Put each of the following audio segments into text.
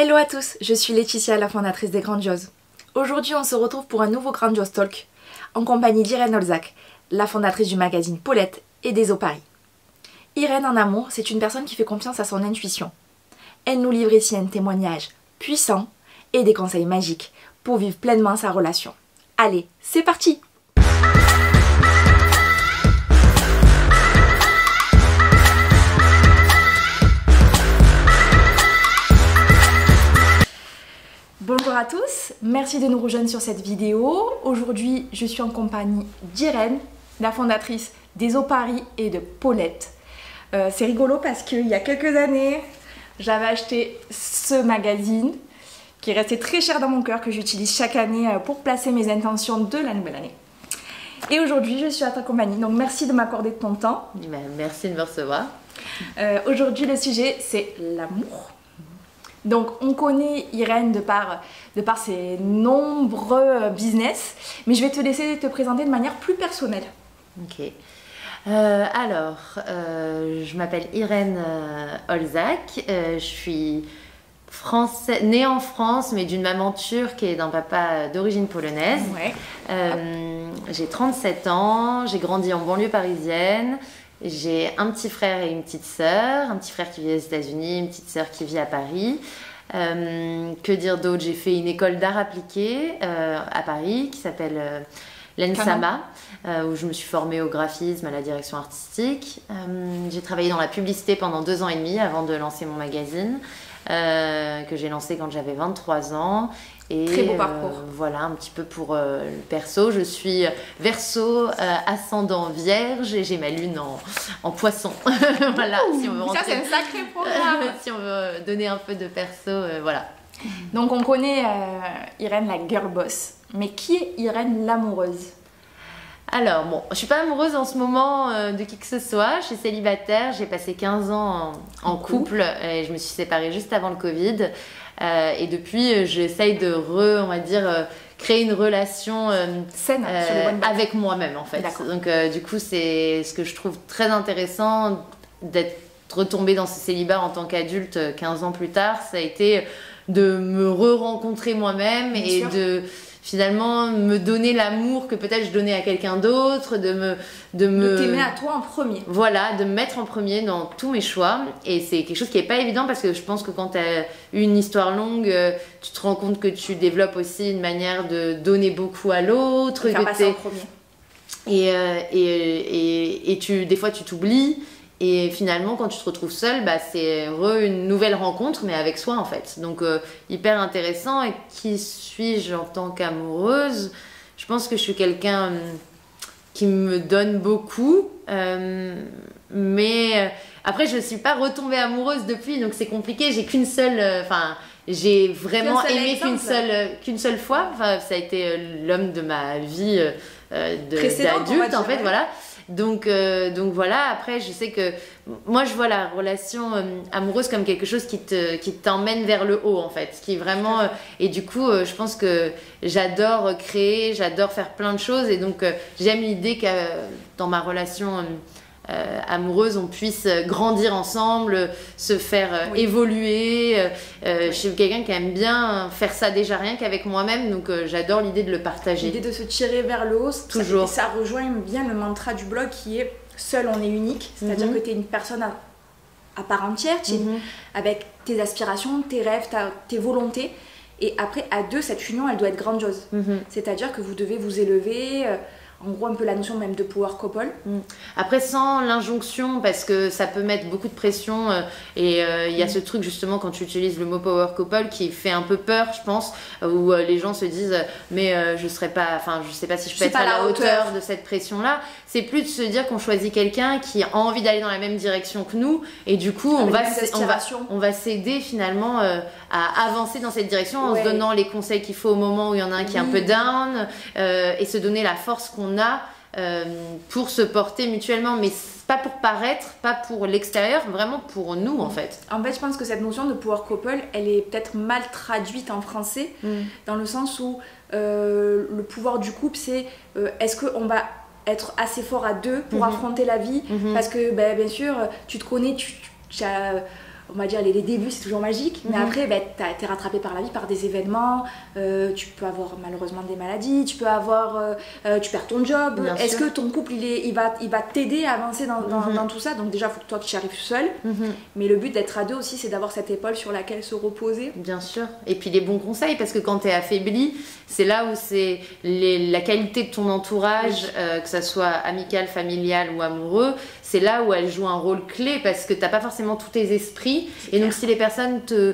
Hello à tous, je suis Laetitia, la fondatrice des Grandioses. Aujourd'hui, on se retrouve pour un nouveau Grandiose Talk en compagnie d'Irène Olzac, la fondatrice du magazine Paulette et des Paris. Irène en amour, c'est une personne qui fait confiance à son intuition. Elle nous livre ici un témoignage puissant et des conseils magiques pour vivre pleinement sa relation. Allez, c'est parti! Bonjour à tous, merci de nous rejoindre sur cette vidéo. Aujourd'hui, je suis en compagnie d'Irène, la fondatrice des Paris et de Paulette. C'est rigolo parce qu'il y a quelques années, j'avais acheté ce magazine qui est resté très cher dans mon cœur, que j'utilise chaque année pour placer mes intentions de la nouvelle année. Et aujourd'hui, je suis à ta compagnie, donc merci de m'accorder ton temps. Merci de me recevoir. Aujourd'hui, le sujet, c'est l'amour. Donc on connaît Irène de par ses nombreux business, mais je vais te laisser te présenter de manière plus personnelle. Ok. Je m'appelle Irène Olzac, je suis née en France, mais d'une maman turque et d'un papa d'origine polonaise. Ouais. J'ai 37 ans, j'ai grandi en banlieue parisienne. J'ai un petit frère et une petite sœur, un petit frère qui vit aux États-Unis, une petite sœur qui vit à Paris. Que dire d'autre? J'ai fait une école d'art appliqué à Paris qui s'appelle l'ENSAMA, où je me suis formée au graphisme, à la direction artistique. J'ai travaillé dans la publicité pendant 2 ans et demi avant de lancer mon magazine, que j'ai lancé quand j'avais 23 ans. Et très beau parcours. Voilà, un petit peu pour le perso. Je suis Verseau, ascendant Vierge, et j'ai ma lune en Poisson. Voilà, si on veut ça c'est un sacré programme. Si on veut donner un peu de perso, voilà. Donc on connaît Irène la girl boss, mais qui est Irène l'amoureuse? Alors bon, je suis pas amoureuse en ce moment de qui que ce soit, je suis célibataire, j'ai passé 15 ans en couple et je me suis séparée juste avant le Covid. Et depuis, j'essaye de créer une relation saine avec moi-même en fait. Donc du coup, c'est ce que je trouve très intéressant d'être retombée dans ce célibat en tant qu'adulte 15 ans plus tard. Ça a été de me re-rencontrer moi-même et de finalement me donner l'amour que peut-être je donnais à quelqu'un d'autre, de t'aimer à toi en premier. Voilà, de me mettre en premier dans tous mes choix. Et c'est quelque chose qui n'est pas évident parce que je pense que quand tu as une histoire longue, tu te rends compte que tu développes aussi une manière de donner beaucoup à l'autre. Faire passer en premier. Et des fois tu t'oublies. Et finalement, quand tu te retrouves seule, c'est une nouvelle rencontre, mais avec soi en fait. Donc hyper intéressant. Et qui suis-je en tant qu'amoureuse? Je pense que je suis quelqu'un qui me donne beaucoup. Mais après, je ne suis pas retombée amoureuse depuis, donc c'est compliqué. J'ai qu'une seule... j'ai vraiment aimé qu'une seule fois. Enfin, ça a été l'homme de ma vie d'adulte en fait, voilà. Donc voilà, après je sais que moi je vois la relation amoureuse comme quelque chose qui t'emmène vers le haut en fait, qui vraiment et du coup je pense que j'adore créer, j'adore faire plein de choses et donc j'aime l'idée que dans ma relation amoureuse on puisse grandir ensemble, se faire évoluer. Je suis quelqu'un qui aime bien faire ça déjà rien qu'avec moi-même, donc j'adore l'idée de le partager. L'idée de se tirer vers le haut, toujours. Ça rejoint bien le mantra du blog qui est « Seul on est unique », c'est-à-dire que tu es une personne à part entière, avec tes aspirations, tes rêves, tes volontés, et après à deux cette union elle doit être grandiose, c'est-à-dire que vous devez vous élever. En gros, un peu la notion même de power couple. Après, sans l'injonction, parce que ça peut mettre beaucoup de pression. Et il y a ce truc, justement, quand tu utilises le mot power couple, qui fait un peu peur, je pense, où les gens se disent « mais je sais pas si je peux être à la hauteur de cette pression-là ». C'est plus de se dire qu'on choisit quelqu'un qui a envie d'aller dans la même direction que nous. Et du coup, on va s'aider finalement à avancer dans cette direction en se donnant les conseils qu'il faut au moment où il y en a un qui est un peu down et se donner la force qu'on a pour se porter mutuellement, mais pas pour paraître, pas pour l'extérieur, vraiment pour nous en fait. En fait, je pense que cette notion de power couple, elle est peut-être mal traduite en français, dans le ssens où le pouvoir du couple, c'est est-ce qu'on va être assez fort à deux pour affronter la vie, parce que bien sûr, tu te connais, tu as on va dire les débuts c'est toujours magique, mais après t'es rattrapé par la vie, par des événements, tu peux avoir malheureusement des maladies, tu perds ton job. Est-ce que ton couple il va t'aider à avancer dans tout ça? Donc déjà il faut que toi tu y arrives seul, mais le but d'être à deux aussi c'est d'avoir cette épaule sur laquelle se reposer. Bien sûr, et puis les bons conseils, parce que quand t'es affaibli, c'est là où c'est la qualité de ton entourage, que ça soit amical, familial ou amoureux, c'est là où elle joue un rôle clé, parce que t'as pas forcément tous tes esprits, et donc si les personnes te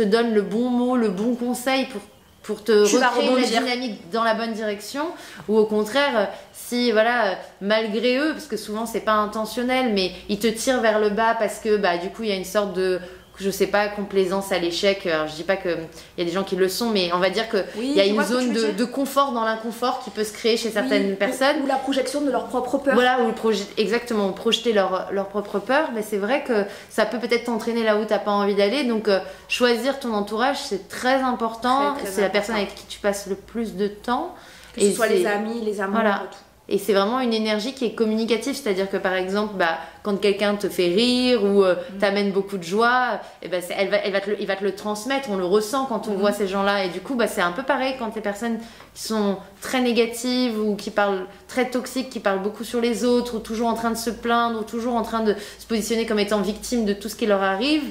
donnent le bon mot, le bon conseil pour te recréer la dynamique dans la bonne direction, ou au contraire, si voilà, malgré eux, parce que souvent c'est pas intentionnel, mais ils te tirent vers le bas parce que du coup il y a une sorte de, je sais pas, complaisance à l'échec. Alors, je dis pas qu'il y a des gens qui le sont, mais on va dire qu'il y a une zone de confort dans l'inconfort qui peut se créer chez certaines personnes. Ou la projection de leur propre peur. Voilà, exactement, projeter leur propre peur. Mais c'est vrai que ça peut peut-être t'entraîner là où t'as pas envie d'aller. Donc, choisir ton entourage, c'est très important. C'est la personne avec qui tu passes le plus de temps. Que ce soit les amis, les amours, tout. Et c'est vraiment une énergie qui est communicative, c'est-à-dire que par exemple, quand quelqu'un te fait rire ou t'amène beaucoup de joie, il va te le transmettre, on le ressent quand on voit ces gens-là. Et du coup, c'est un peu pareil quand les personnes qui sont très négatives ou qui parlent très toxiques, qui parlent beaucoup sur les autres, ou toujours en train de se plaindre, ou toujours en train de se positionner comme étant victime de tout ce qui leur arrive.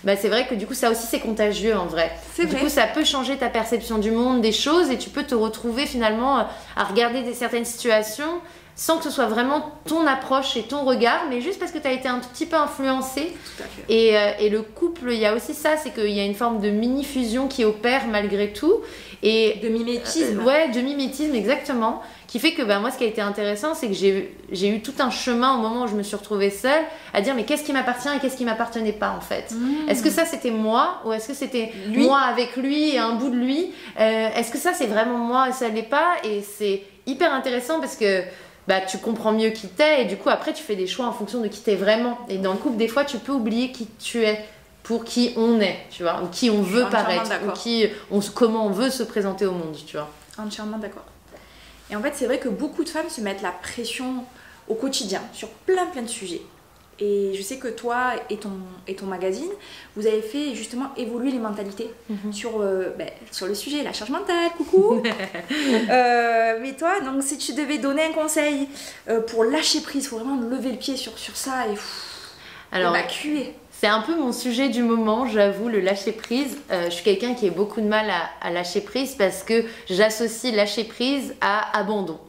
C'est vrai que du coup ça aussi c'est contagieux en vrai. Du coup ça peut changer ta perception du monde, des choses, et tu peux te retrouver finalement à regarder certaines situations sans que ce soit vraiment ton approche et ton regard, mais juste parce que tu as été un tout petit peu influencé. Tout à fait. Et le couple, il y a aussi ça, c'est qu'il y a une forme de mini-fusion qui opère malgré tout. Et de mimétisme. De mimétisme, exactement. Qui fait que moi, ce qui a été intéressant, c'est que j'ai eu tout un chemin au moment où je me suis retrouvée seule à dire mais qu'est-ce qui m'appartient et qu'est-ce qui m'appartenait pas en fait. Est-ce que ça c'était moi, ou est-ce que c'était moi avec lui et un bout de lui? Est-ce que ça c'est vraiment moi et ça l'est pas? Et c'est hyper intéressant parce que tu comprends mieux qui t'es, et du coup après tu fais des choix en fonction de qui t'es vraiment. Et dans le couple, des fois tu peux oublier qui tu es pour qui on est, tu vois, ou qui on veut paraître, ou comment on veut se présenter au monde, tu vois. Entièrement d'accord. Et en fait c'est vrai que beaucoup de femmes se mettent la pression au quotidien sur plein de sujets. Et je sais que toi et ton magazine, vous avez fait justement évoluer les mentalités sur le sujet, la charge mentale, coucou. Mais toi, donc si tu devais donner un conseil pour lâcher prise, il faut vraiment lever le pied sur ça et évacuer. C'est un peu mon sujet du moment, j'avoue, le lâcher prise. Je suis quelqu'un qui a beaucoup de mal à lâcher prise parce que j'associe lâcher prise à abandon.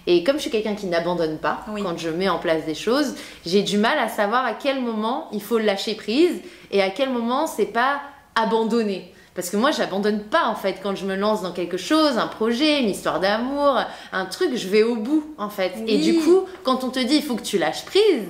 Et comme je suis quelqu'un qui n'abandonne pas quand je mets en place des choses, j'ai du mal à savoir à quel moment il faut lâcher prise et à quel moment c'est pas abandonner. Parce que moi, j'abandonne pas en fait quand je me lance dans quelque chose, un projet, une histoire d'amour, un truc, je vais au bout en fait. Oui. Et du coup, quand on te dit il faut que tu lâches prise,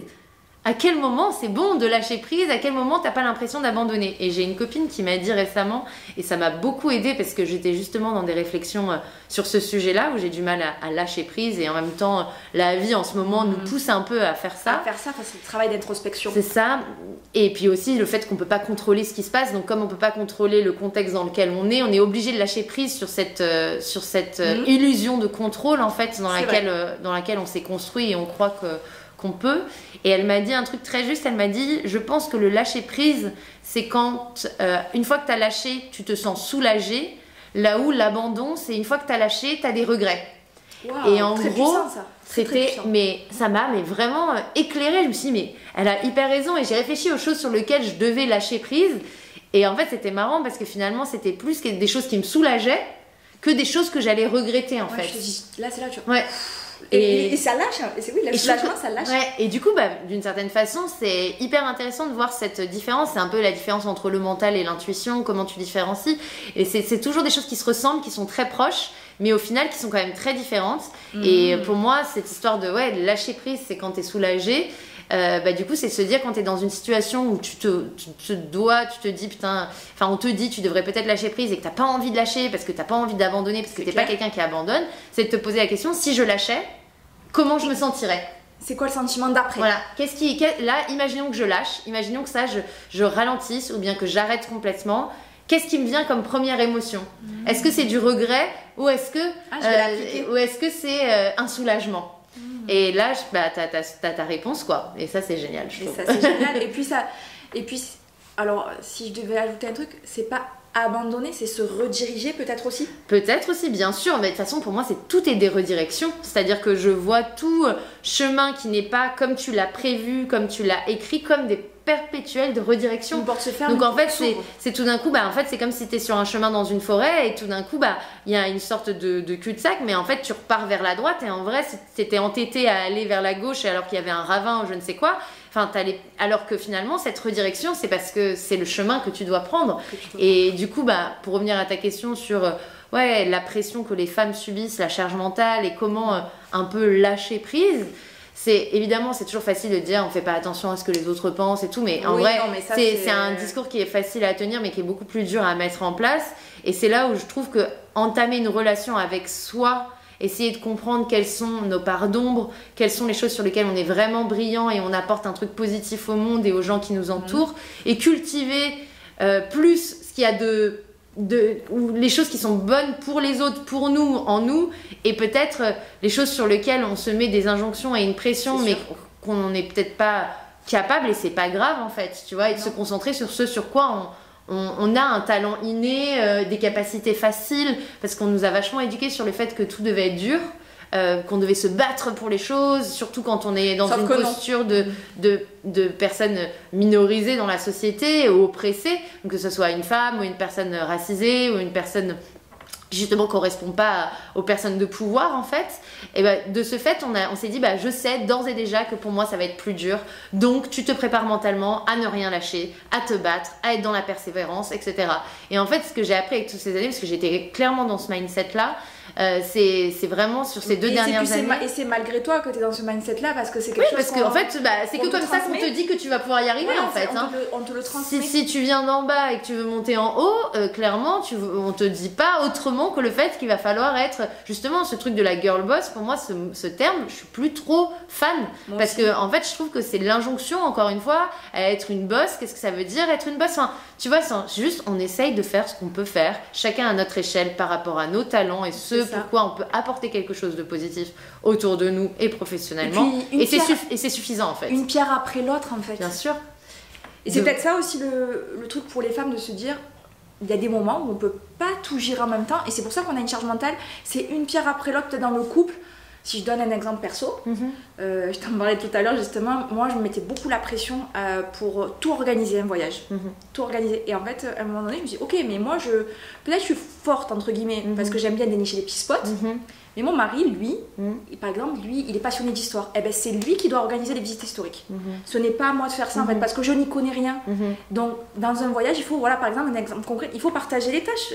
à quel moment c'est bon de lâcher prise? À quel moment t'as pas l'impression d'abandonner? Et j'ai une copine qui m'a dit récemment, et ça m'a beaucoup aidée parce que j'étais justement dans des réflexions sur ce sujet-là où j'ai du mal à lâcher prise, et en même temps la vie en ce moment nous pousse un peu à faire ça. C'est le travail d'introspection. C'est ça. Et puis aussi le fait qu'on peut pas contrôler ce qui se passe, donc comme on peut pas contrôler le contexte dans lequel on est obligé de lâcher prise sur cette illusion de contrôle en fait dans laquelle on s'est construit et on croit qu'on peut. Et elle m'a dit un truc très juste, elle m'a dit je pense que le lâcher prise c'est quand une fois que tu as lâché tu te sens soulagé, là où l'abandon c'est une fois que tu as lâché tu as des regrets. Wow, et en gros puissant, ça. c'était ça m'a vraiment éclairée. Je me suis dit mais elle a hyper raison, et j'ai réfléchi aux choses sur lesquelles je devais lâcher prise, et en fait c'était marrant parce que finalement c'était plus des choses qui me soulageaient que des choses que j'allais regretter en fait. Je te dis, là c'est là tu ouais. Et ça lâche, le soulagement ça lâche. Ouais, et du coup, d'une certaine façon, c'est hyper intéressant de voir cette différence. C'est un peu la différence entre le mental et l'intuition, comment tu différencies. Et c'est toujours des choses qui se ressemblent, qui sont très proches, mais au final qui sont quand même très différentes. Et pour moi, cette histoire de lâcher prise, c'est quand t'es soulagé. Du coup c'est se dire quand t'es dans une situation où tu te dis putain, enfin on te dit tu devrais peut-être lâcher prise et que t'as pas envie de lâcher parce que t'as pas envie d'abandonner, parce que t'es pas quelqu'un qui abandonne, c'est de te poser la question, si je lâchais, comment je me sentirais? C'est quoi le sentiment d'après? Voilà, là imaginons que je lâche, imaginons que ça je ralentisse ou bien que j'arrête complètement. Qu'est-ce qui me vient comme première émotion? Est-ce que c'est du regret ou est-ce que c'est un soulagement? Et là, t'as ta réponse quoi. Et ça c'est génial. Et ça c'est génial. Et puis alors si je devais ajouter un truc, c'est pas abandonner, c'est se rediriger peut-être aussi. Peut-être aussi, bien sûr, mais de toute façon pour moi tout est des redirections, c'est-à-dire que je vois tout chemin qui n'est pas comme tu l'as prévu, comme tu l'as écrit, comme des perpétuelles de redirection. Une porte se ferme, donc en fait c'est tout d'un coup, en fait c'est comme si tu es sur un chemin dans une forêt et tout d'un coup il y a une sorte de cul-de-sac, mais en fait tu repars vers la droite et en vrai c'était entêté à aller vers la gauche alors qu'il y avait un ravin ou je ne sais quoi. Enfin, alors que finalement, cette redirection, c'est parce que c'est le chemin que tu dois prendre. Et du coup, pour revenir à ta question sur la pression que les femmes subissent, la charge mentale et comment un peu lâcher prise, évidemment, c'est toujours facile de dire on fait pas attention à ce que les autres pensent et tout, mais en vrai, c'est un discours qui est facile à tenir, mais qui est beaucoup plus dur à mettre en place. Et c'est là où je trouve que entamer une relation avec soi, essayer de comprendre quelles sont nos parts d'ombre, quelles sont les choses sur lesquelles on est vraiment brillant et on apporte un truc positif au monde et aux gens qui nous entourent, et cultiver plus ce qu'il y a ou les choses qui sont bonnes pour les autres, pour nous, en nous, et peut-être les choses sur lesquelles on se met des injonctions et une pression, mais qu'on n'est peut-être pas capable, et c'est pas grave en fait, tu vois, et de se concentrer sur ce sur quoi on a un talent inné, des capacités faciles, parce qu'on nous a vachement éduqués sur le fait que tout devait être dur, qu'on devait se battre pour les choses, surtout quand on est dans une posture de personnes minorisées dans la société ou oppressées, donc que ce soit une femme ou une personne racisée ou une personne qui justement correspond pas aux personnes de pouvoir en fait. Et de ce fait on s'est dit je sais d'ores et déjà que pour moi ça va être plus dur, donc tu te prépares mentalement à ne rien lâcher, à te battre, à être dans la persévérance, etc. Et en fait ce que j'ai appris avec toutes ces années, parce que j'étais clairement dans ce mindset là, c'est vraiment sur ces 2 dernières années. Et c'est malgré toi que tu es dans ce mindset-là, parce que c'est quelque chose. Parce qu'en fait, c'est que comme ça qu'on te dit que tu vas pouvoir y arriver en fait. On te le transmet. Si tu viens d'en bas et que tu veux monter en haut, clairement, on te dit pas autrement que le fait qu'il va falloir être justement ce truc de la girl boss. Pour moi, ce terme, je suis plus trop fan. Parce que en fait, je trouve que c'est l'injonction, encore une fois, à être une boss. Qu'est-ce que ça veut dire être une boss? Tu vois, c'est juste, on essaye de faire ce qu'on peut faire, chacun à notre échelle par rapport à nos talents et pourquoi on peut apporter quelque chose de positif autour de nous et professionnellement. Et c'est suffisant en fait. Une pierre après l'autre en fait. Bien sûr. Et c'est peut-être ça aussi le truc pour les femmes, de se dire il y a des moments où on peut pas tout gérer en même temps, et c'est pour ça qu'on a une charge mentale. C'est une pierre après l'autre, peut-être dans le couple. Si je donne un exemple perso, je t'en parlais tout à l'heure justement, moi je me mettais beaucoup la pression pour tout organiser, un voyage, tout organiser. Et en fait, à un moment donné, je me dis ok, mais moi peut-être je suis forte entre guillemets, parce que j'aime bien dénicher les petits spots. Mais mon mari, lui, par exemple, il est passionné d'histoire. Et ben c'est lui qui doit organiser les visites historiques. Ce n'est pas à moi de faire ça en fait, parce que je n'y connais rien. Donc dans un voyage, il faut, par exemple, un exemple concret, il faut partager les tâches.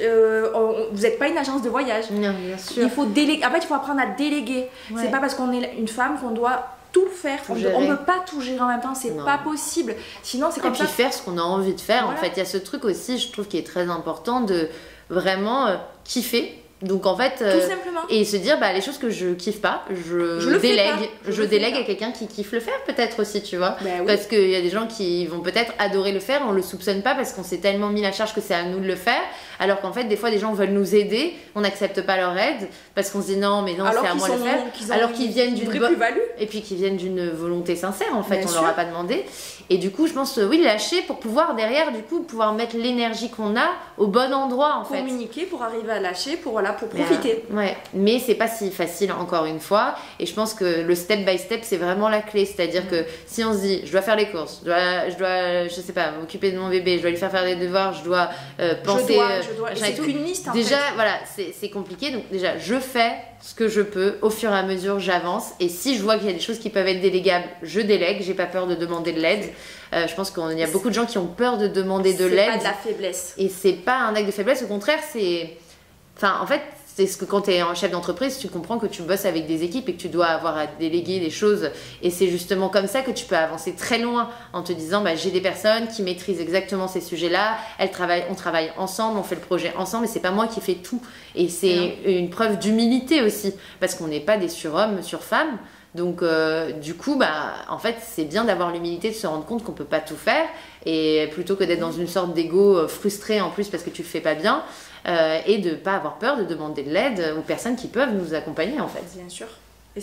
Vous n'êtes pas une agence de voyage. Non, bien sûr. Il faut déléguer. En fait, il faut apprendre à déléguer. C'est pas parce qu'on est une femme qu'on doit tout faire. On ne peut pas tout gérer en même temps, c'est pas possible. Sinon, c'est comme ça. Et puis faire ce qu'on a envie de faire. En fait, il y a ce truc aussi, je trouve, qui est très important, de vraiment kiffer. Donc en fait, tout simplement. Et se dire les choses que je kiffe pas, je délègue à quelqu'un qui kiffe le faire peut-être aussi, tu vois. Parce qu'il y a des gens qui vont peut-être adorer le faire, on le soupçonne pas parce qu'on s'est tellement mis la charge que c'est à nous de le faire, alors qu'en fait des fois des gens veulent nous aider, on n'accepte pas leur aide parce qu'on se dit non c'est à moi de le faire, alors qu'ils viennent d'une plus-value et puis qu'ils viennent d'une volonté sincère en fait, on leur a pas demandé. Et du coup je pense lâcher pour pouvoir derrière du coup pouvoir mettre l'énergie qu'on a au bon endroit en fait. Communiquer pour arriver à lâcher, pour profiter. Mais c'est pas si facile encore une fois, et je pense que le step by step c'est vraiment la clé, c'est-à-dire que si on se dit je dois faire les courses, je sais pas, m'occuper de mon bébé, je dois lui faire des devoirs, je dois penser c'est qu'une liste en déjà fait. c'est compliqué, donc déjà je fais ce que je peux, au fur et à mesure j'avance, et si je vois qu'il y a des choses qui peuvent être délégables, je délègue, j'ai pas peur de demander de l'aide. Je pense qu'il y a beaucoup de gens qui ont peur de demander de l'aide. C'est pas de la faiblesse. Et c'est pas un acte de faiblesse, au contraire, en fait, c'est ce que quand tu es un chef d'entreprise, tu comprends que tu bosses avec des équipes et que tu dois avoir à déléguer des choses. Et c'est justement comme ça que tu peux avancer très loin, en te disant j'ai des personnes qui maîtrisent exactement ces sujets-là, on travaille ensemble, on fait le projet ensemble, et c'est pas moi qui fais tout. Et c'est une preuve d'humilité aussi, parce qu'on n'est pas des surhommes, surfemmes. Donc du coup en fait c'est bien d'avoir l'humilité de se rendre compte qu'on peut pas tout faire, et plutôt que d'être dans une sorte d'ego frustré en plus parce que tu le fais pas bien, et de pas avoir peur de demander de l'aide aux personnes qui peuvent nous accompagner en fait. Bien sûr.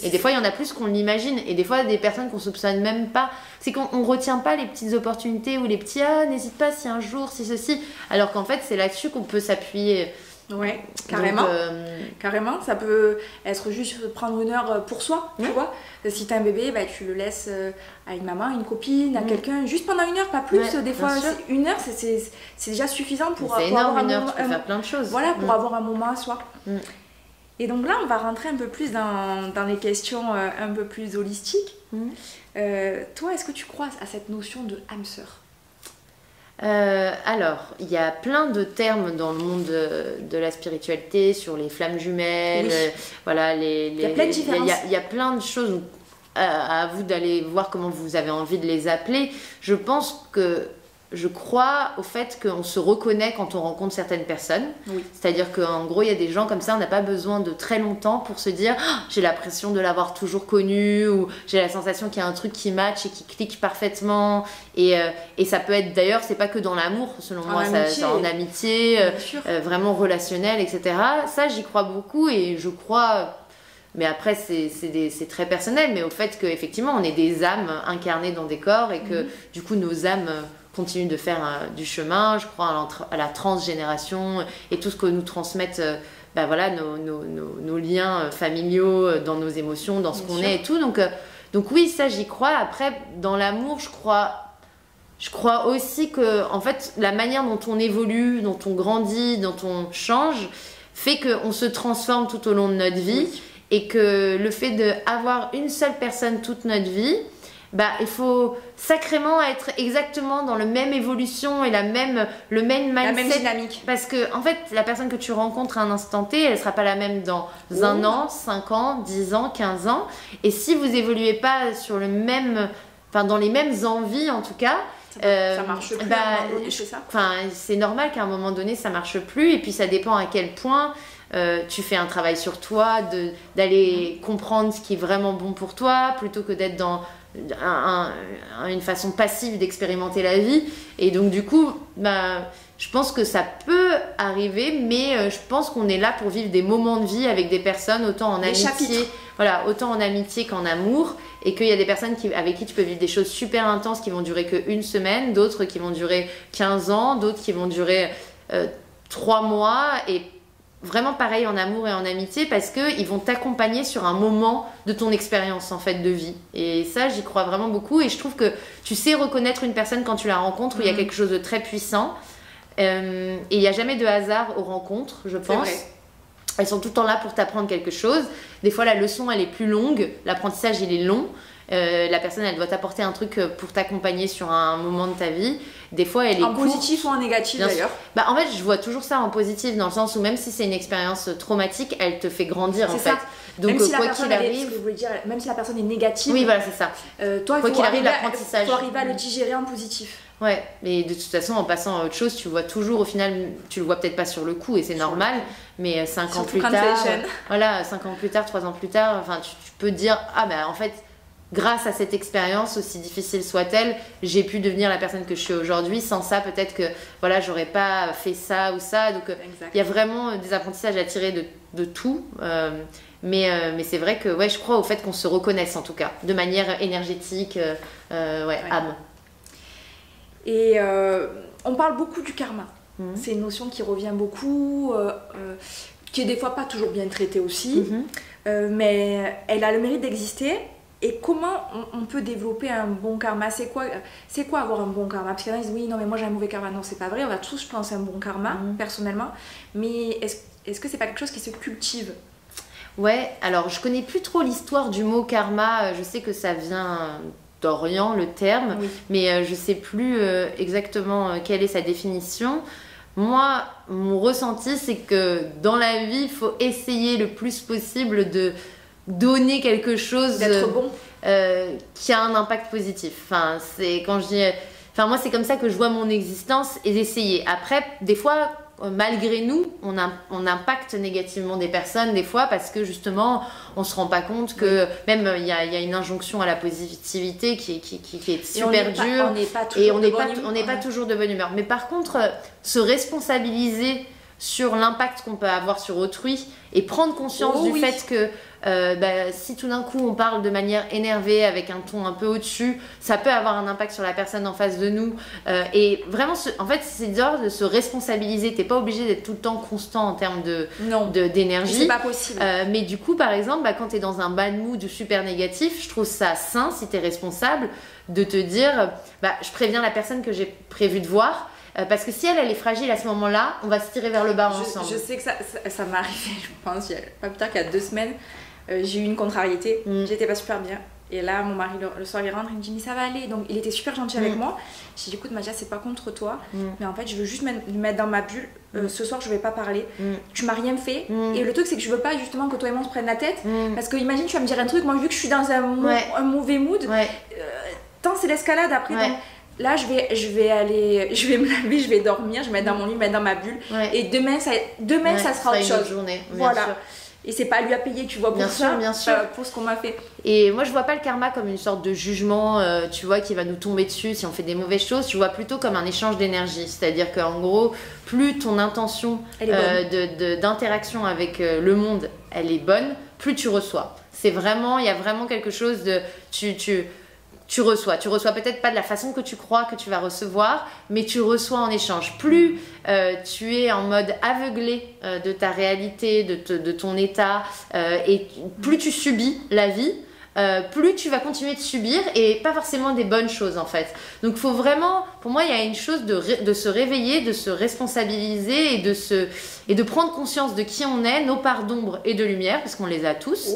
Et des fois, il y en a plus qu'on l'imagine. Et des fois, des personnes qu'on soupçonne même pas. C'est qu'on retient pas les petites opportunités ou les petits n'hésite pas si un jour, si ceci. Alors qu'en fait, c'est là-dessus qu'on peut s'appuyer. Ouais, carrément. Donc, carrément, ça peut être juste prendre une heure pour soi, tu vois. Si t'as un bébé, bah, tu le laisses à une maman, une copine, à quelqu'un, juste pendant une heure, pas plus. Des fois, une heure, c'est déjà suffisant pour c'est énorme, avoir une heure, tu peux faire plein de choses. Voilà, pour avoir un moment à soi. Et donc là, on va rentrer un peu plus dans les questions un peu plus holistiques. Toi, est-ce que tu crois à cette notion de âme sœur? Alors, il y a plein de termes dans le monde de la spiritualité sur les flammes jumelles. Voilà, il y a plein de différences. Il y a plein de choses. À vous d'aller voir comment vous avez envie de les appeler. Je crois au fait qu'on se reconnaît quand on rencontre certaines personnes. C'est-à-dire qu'en gros, il y a des gens comme ça, on n'a pas besoin de très longtemps pour se dire j'ai l'impression de l'avoir toujours connu, ou j'ai la sensation qu'il y a un truc qui match et qui clique parfaitement. Et ça peut être, d'ailleurs, c'est pas que dans l'amour, selon moi, c'est en amitié, vraiment relationnel, etc. Ça, j'y crois beaucoup et je crois... Mais après, c'est très personnel, mais au fait qu'effectivement, on est des âmes incarnées dans des corps et que du coup, nos âmes continuent de faire du chemin. Je crois à la transgénération et tout ce que nous transmettent voilà, nos liens familiaux, dans nos émotions, dans ce qu'on est et tout. Donc oui, ça, j'y crois. Après, dans l'amour, je crois aussi que en fait, la manière dont on évolue, dont on grandit, dont on change, fait qu'on se transforme tout au long de notre vie. Et que le fait d'avoir une seule personne toute notre vie, il faut sacrément être exactement dans la même évolution et le même mindset. La même dynamique. Parce que, en fait, la personne que tu rencontres à un instant T, elle ne sera pas la même dans un an, 5 ans, 10 ans, 15 ans. Et si vous évoluez pas sur le même... Enfin, dans les mêmes envies, en tout cas... ça marche plus à un moment donné, c'est ça. C'est normal qu'à un moment donné, ça marche plus. Et puis, ça dépend à quel point... tu fais un travail sur toi, d'aller comprendre ce qui est vraiment bon pour toi, plutôt que d'être dans une façon passive d'expérimenter la vie. Et donc du coup, je pense que ça peut arriver, mais je pense qu'on est là pour vivre des moments de vie avec des personnes, autant en amitié, autant en amitié qu'en amour, et qu'il y a des personnes avec qui tu peux vivre des choses super intenses qui vont durer qu'une semaine, d'autres qui vont durer 15 ans, d'autres qui vont durer 3 mois, et vraiment pareil en amour et en amitié, parce qu'ils vont t'accompagner sur un moment de ton expérience en fait de vie. Et ça, j'y crois vraiment beaucoup, et je trouve que tu sais reconnaître une personne quand tu la rencontres, où il y a quelque chose de très puissant. Et il n'y a jamais de hasard aux rencontres, je pense. Elles sont tout le temps là pour t'apprendre quelque chose. Des fois, la leçon, elle est plus longue, l'apprentissage, il est long. La personne, elle doit t'apporter un truc pour t'accompagner sur un moment de ta vie. Des fois, elle est en positif ou en négatif d'ailleurs. En fait, je vois toujours ça en positif, dans le sens où même si c'est une expérience traumatique, elle te fait grandir en fait. Donc même si quoi qu'il arrive, même si la personne est négative. Oui, voilà, c'est ça. Toi, quoi qu'il arrive, l'apprentissage. Il faut arriver à le digérer en positif. Ouais, mais de toute façon, en passant à autre chose, tu vois toujours, au final, tu le vois peut-être pas sur le coup, et c'est normal, mais 5 ans plus tard, 5 ans plus tard, 3 ans plus tard, enfin, tu peux te dire, en fait, grâce à cette expérience, aussi difficile soit-elle, j'ai pu devenir la personne que je suis aujourd'hui. Sans ça, peut-être que j'aurais pas fait ça ou ça. Donc, il y a vraiment des apprentissages à tirer de tout. Mais c'est vrai que je crois au fait qu'on se reconnaisse, en tout cas, de manière énergétique, âme. Et on parle beaucoup du karma. C'est une notion qui revient beaucoup, qui est des fois pas toujours bien traitée aussi, mais elle a le mérite d'exister. Et comment on peut développer un bon karma? C'est quoi avoir un bon karma? Parce qu'il y en a qui disent oui, non, mais moi j'ai un mauvais karma. Non, c'est pas vrai. On a tous, je pense, un bon karma, personnellement. Mais est-ce que c'est pas quelque chose qui se cultive? Ouais, alors je connais plus trop l'histoire du mot karma. Je sais que ça vient d'Orient, le terme, mais je sais plus exactement quelle est sa définition. Moi, mon ressenti, c'est que dans la vie, il faut essayer le plus possible de donner quelque chose d'être bon, qui a un impact positif. Enfin, moi, c'est comme ça que je vois mon existence, et d'essayer. Après, des fois, malgré nous, on impacte négativement des personnes, des fois, parce que justement, on se rend pas compte que même il y a une injonction à la positivité qui est super dure, et on n'est pas toujours de bonne humeur. Mais par contre, se responsabiliser sur l'impact qu'on peut avoir sur autrui et prendre conscience du fait que si tout d'un coup on parle de manière énervée avec un ton un peu au-dessus, ça peut avoir un impact sur la personne en face de nous et vraiment en fait c'est dur de se responsabiliser. T'es pas obligé d'être tout le temps constant en termes d'énergie, c'est pas possible. Mais du coup par exemple quand t'es dans un bad mood ou super négatif, je trouve ça sain si t'es responsable de te dire je préviens la personne que j'ai prévu de voir. Parce que si elle est fragile à ce moment-là, on va se tirer vers le bas ensemble. Je sais que ça m'est arrivé, je pense, pas plus tard qu'il y a 2 semaines, j'ai eu une contrariété, j'étais pas super bien. Et là, mon mari, le soir, il rentre, il me dit mais ça va aller. Donc il était super gentil avec moi. J'ai dit écoute Madia, c'est pas contre toi, mais en fait je veux juste me mettre dans ma bulle. Ce soir je vais pas parler. Tu m'as rien fait. Et le truc c'est que je veux pas justement que toi et moi on se prenne la tête. Parce que imagine tu vas me dire un truc, moi vu que je suis dans un mauvais mood, tant c'est l'escalade après. Donc, là, je vais me laver, je vais dormir, je vais mettre dans mon lit, mettre dans ma bulle. Et demain, ça sera autre chose. Journée, voilà. Sûr. Et c'est pas à lui à payer, tu vois, pour bien sûr. Pour ce qu'on m'a fait. Et moi, je vois pas le karma comme une sorte de jugement, tu vois, qui va nous tomber dessus si on fait des mauvaises choses. Je vois plutôt comme un échange d'énergie. C'est-à-dire qu'en gros, plus ton intention d'interaction avec le monde, elle est bonne, plus tu reçois. C'est vraiment, il y a vraiment quelque chose de... Tu reçois peut-être pas de la façon que tu crois que tu vas recevoir, mais tu reçois en échange. Plus tu es en mode aveuglé de ta réalité, de ton état, et plus tu subis la vie, plus tu vas continuer de subir et pas forcément des bonnes choses en fait. Donc faut vraiment, pour moi il y a une chose de se réveiller, de se responsabiliser et de prendre conscience de qui on est, nos parts d'ombre et de lumière, parce qu'on les a tous.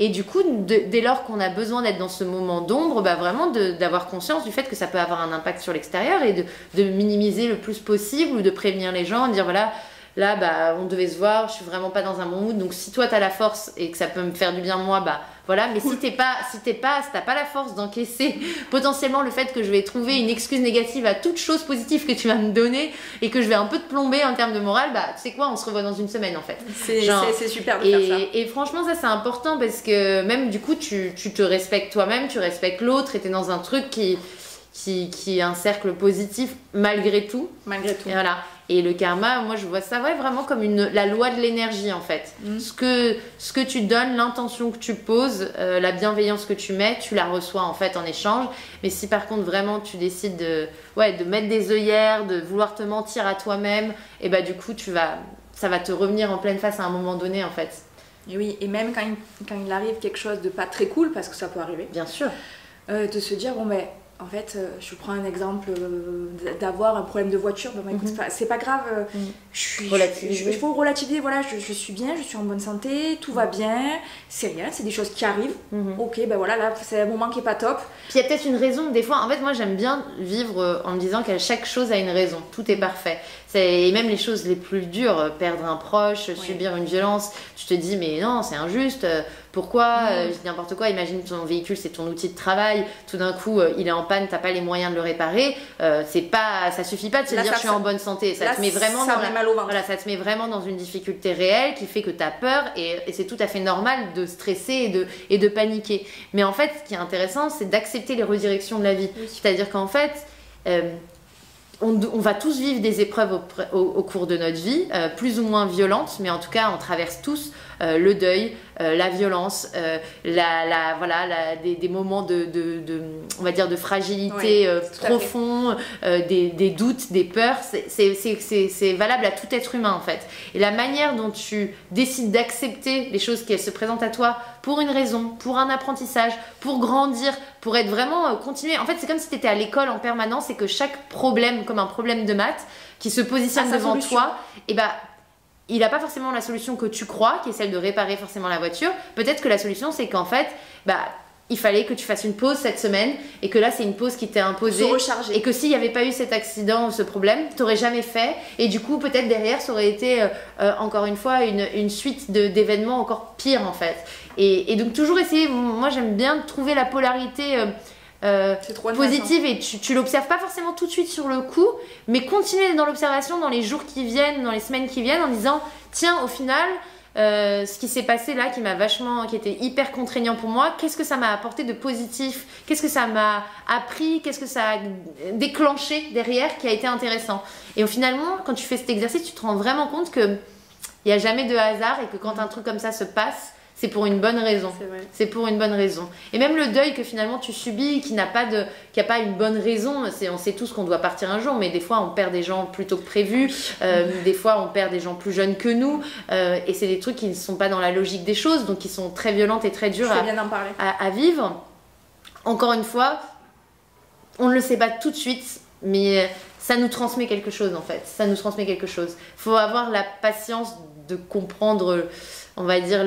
Et du coup, dès lors qu'on a besoin d'être dans ce moment d'ombre, vraiment d'avoir conscience du fait que ça peut avoir un impact sur l'extérieur et de minimiser le plus possible ou de prévenir les gens, de dire voilà, là on devait se voir, je suis vraiment pas dans un bon mood, donc si toi t'as la force et que ça peut me faire du bien moi, voilà, mais si t'as pas la force d'encaisser potentiellement le fait que je vais trouver une excuse négative à toute chose positive que tu vas me donner et que je vais un peu te plomber en termes de morale, tu sais quoi, on se revoit dans une semaine en fait. C'est super de faire ça. Et franchement ça c'est important parce que même du coup tu te respectes toi-même, tu respectes l'autre et t'es dans un truc qui est un cercle positif malgré tout. Et voilà. Et le karma, moi je vois ça vraiment comme la loi de l'énergie en fait. Ce que tu donnes, l'intention que tu poses, la bienveillance que tu mets, tu la reçois en fait en échange. Mais si par contre vraiment tu décides de mettre des œillères, de vouloir te mentir à toi-même, et du coup ça va te revenir en pleine face à un moment donné en fait. Et oui, et même quand il arrive quelque chose de pas très cool, parce que ça peut arriver. Bien sûr. De se dire en fait, je prends un exemple d'avoir un problème de voiture. Écoute, c'est pas grave. Il faut relativiser. Voilà, je suis bien, je suis en bonne santé, tout va bien. C'est rien, c'est des choses qui arrivent. Ok, voilà, là, c'est un moment qui est pas top. Puis il y a peut-être une raison. Des fois, en fait, moi, j'aime bien vivre en me disant que chaque chose a une raison. Tout est parfait. Et même les choses les plus dures, perdre un proche, subir une violence, tu te dis mais non, c'est injuste. Pourquoi je dis n'importe quoi. Imagine ton véhicule, c'est ton outil de travail. Tout d'un coup, il est en panne, t'as pas les moyens de le réparer. Ça suffit pas de se dire je suis en bonne santé. Ça te met vraiment mal au ventre. Voilà, ça te met vraiment dans une difficulté réelle qui fait que t'as peur et c'est tout à fait normal de stresser et de paniquer. Mais en fait, ce qui est intéressant, c'est d'accepter les redirections de la vie. C'est-à-dire qu'en fait, on va tous vivre des épreuves au cours de notre vie, plus ou moins violentes, mais en tout cas, on traverse tous le deuil, la violence, des moments on va dire de fragilité profond, des doutes, des peurs. C'est valable à tout être humain en fait. Et la manière dont tu décides d'accepter les choses qui se présentent à toi pour une raison, pour un apprentissage, pour grandir, pour être vraiment continuer. En fait, c'est comme si tu étais à l'école en permanence et que chaque problème, comme un problème de maths, qui se positionne devant toi, il n'a pas forcément la solution que tu crois, qui est celle de réparer forcément la voiture. Peut-être que la solution, c'est qu'en fait, il fallait que tu fasses une pause cette semaine et que là, c'est une pause qui t'est imposée. Se recharger. Et que s'il n'y avait pas eu cet accident ou ce problème, tu n'aurais jamais fait. Et du coup, peut-être derrière, ça aurait été, encore une fois, une suite d'événements encore pires en fait. Et donc, toujours essayer, moi j'aime bien trouver la polarité positive et tu l'observes pas forcément tout de suite sur le coup, mais continuer dans l'observation dans les jours qui viennent, dans les semaines qui viennent en disant tiens, au final ce qui s'est passé là, qui était hyper contraignant pour moi, qu'est-ce que ça m'a apporté de positif, qu'est-ce que ça m'a appris, qu'est-ce que ça a déclenché derrière qui a été intéressant. Et finalement, quand tu fais cet exercice, tu te rends vraiment compte qu'il n'y a jamais de hasard et que quand un truc comme ça se passe, c'est pour une bonne raison. C'est pour une bonne raison. Et même le deuil que finalement tu subis, qui n'a pas une bonne raison, on sait tous qu'on doit partir un jour, mais des fois on perd des gens plus tôt que prévu, des fois on perd des gens plus jeunes que nous, et c'est des trucs qui ne sont pas dans la logique des choses, donc qui sont très violentes et très dures à vivre. Encore une fois, on ne le sait pas tout de suite, mais ça nous transmet quelque chose en fait. Ça nous transmet quelque chose. Il faut avoir la patience de comprendre, on va dire,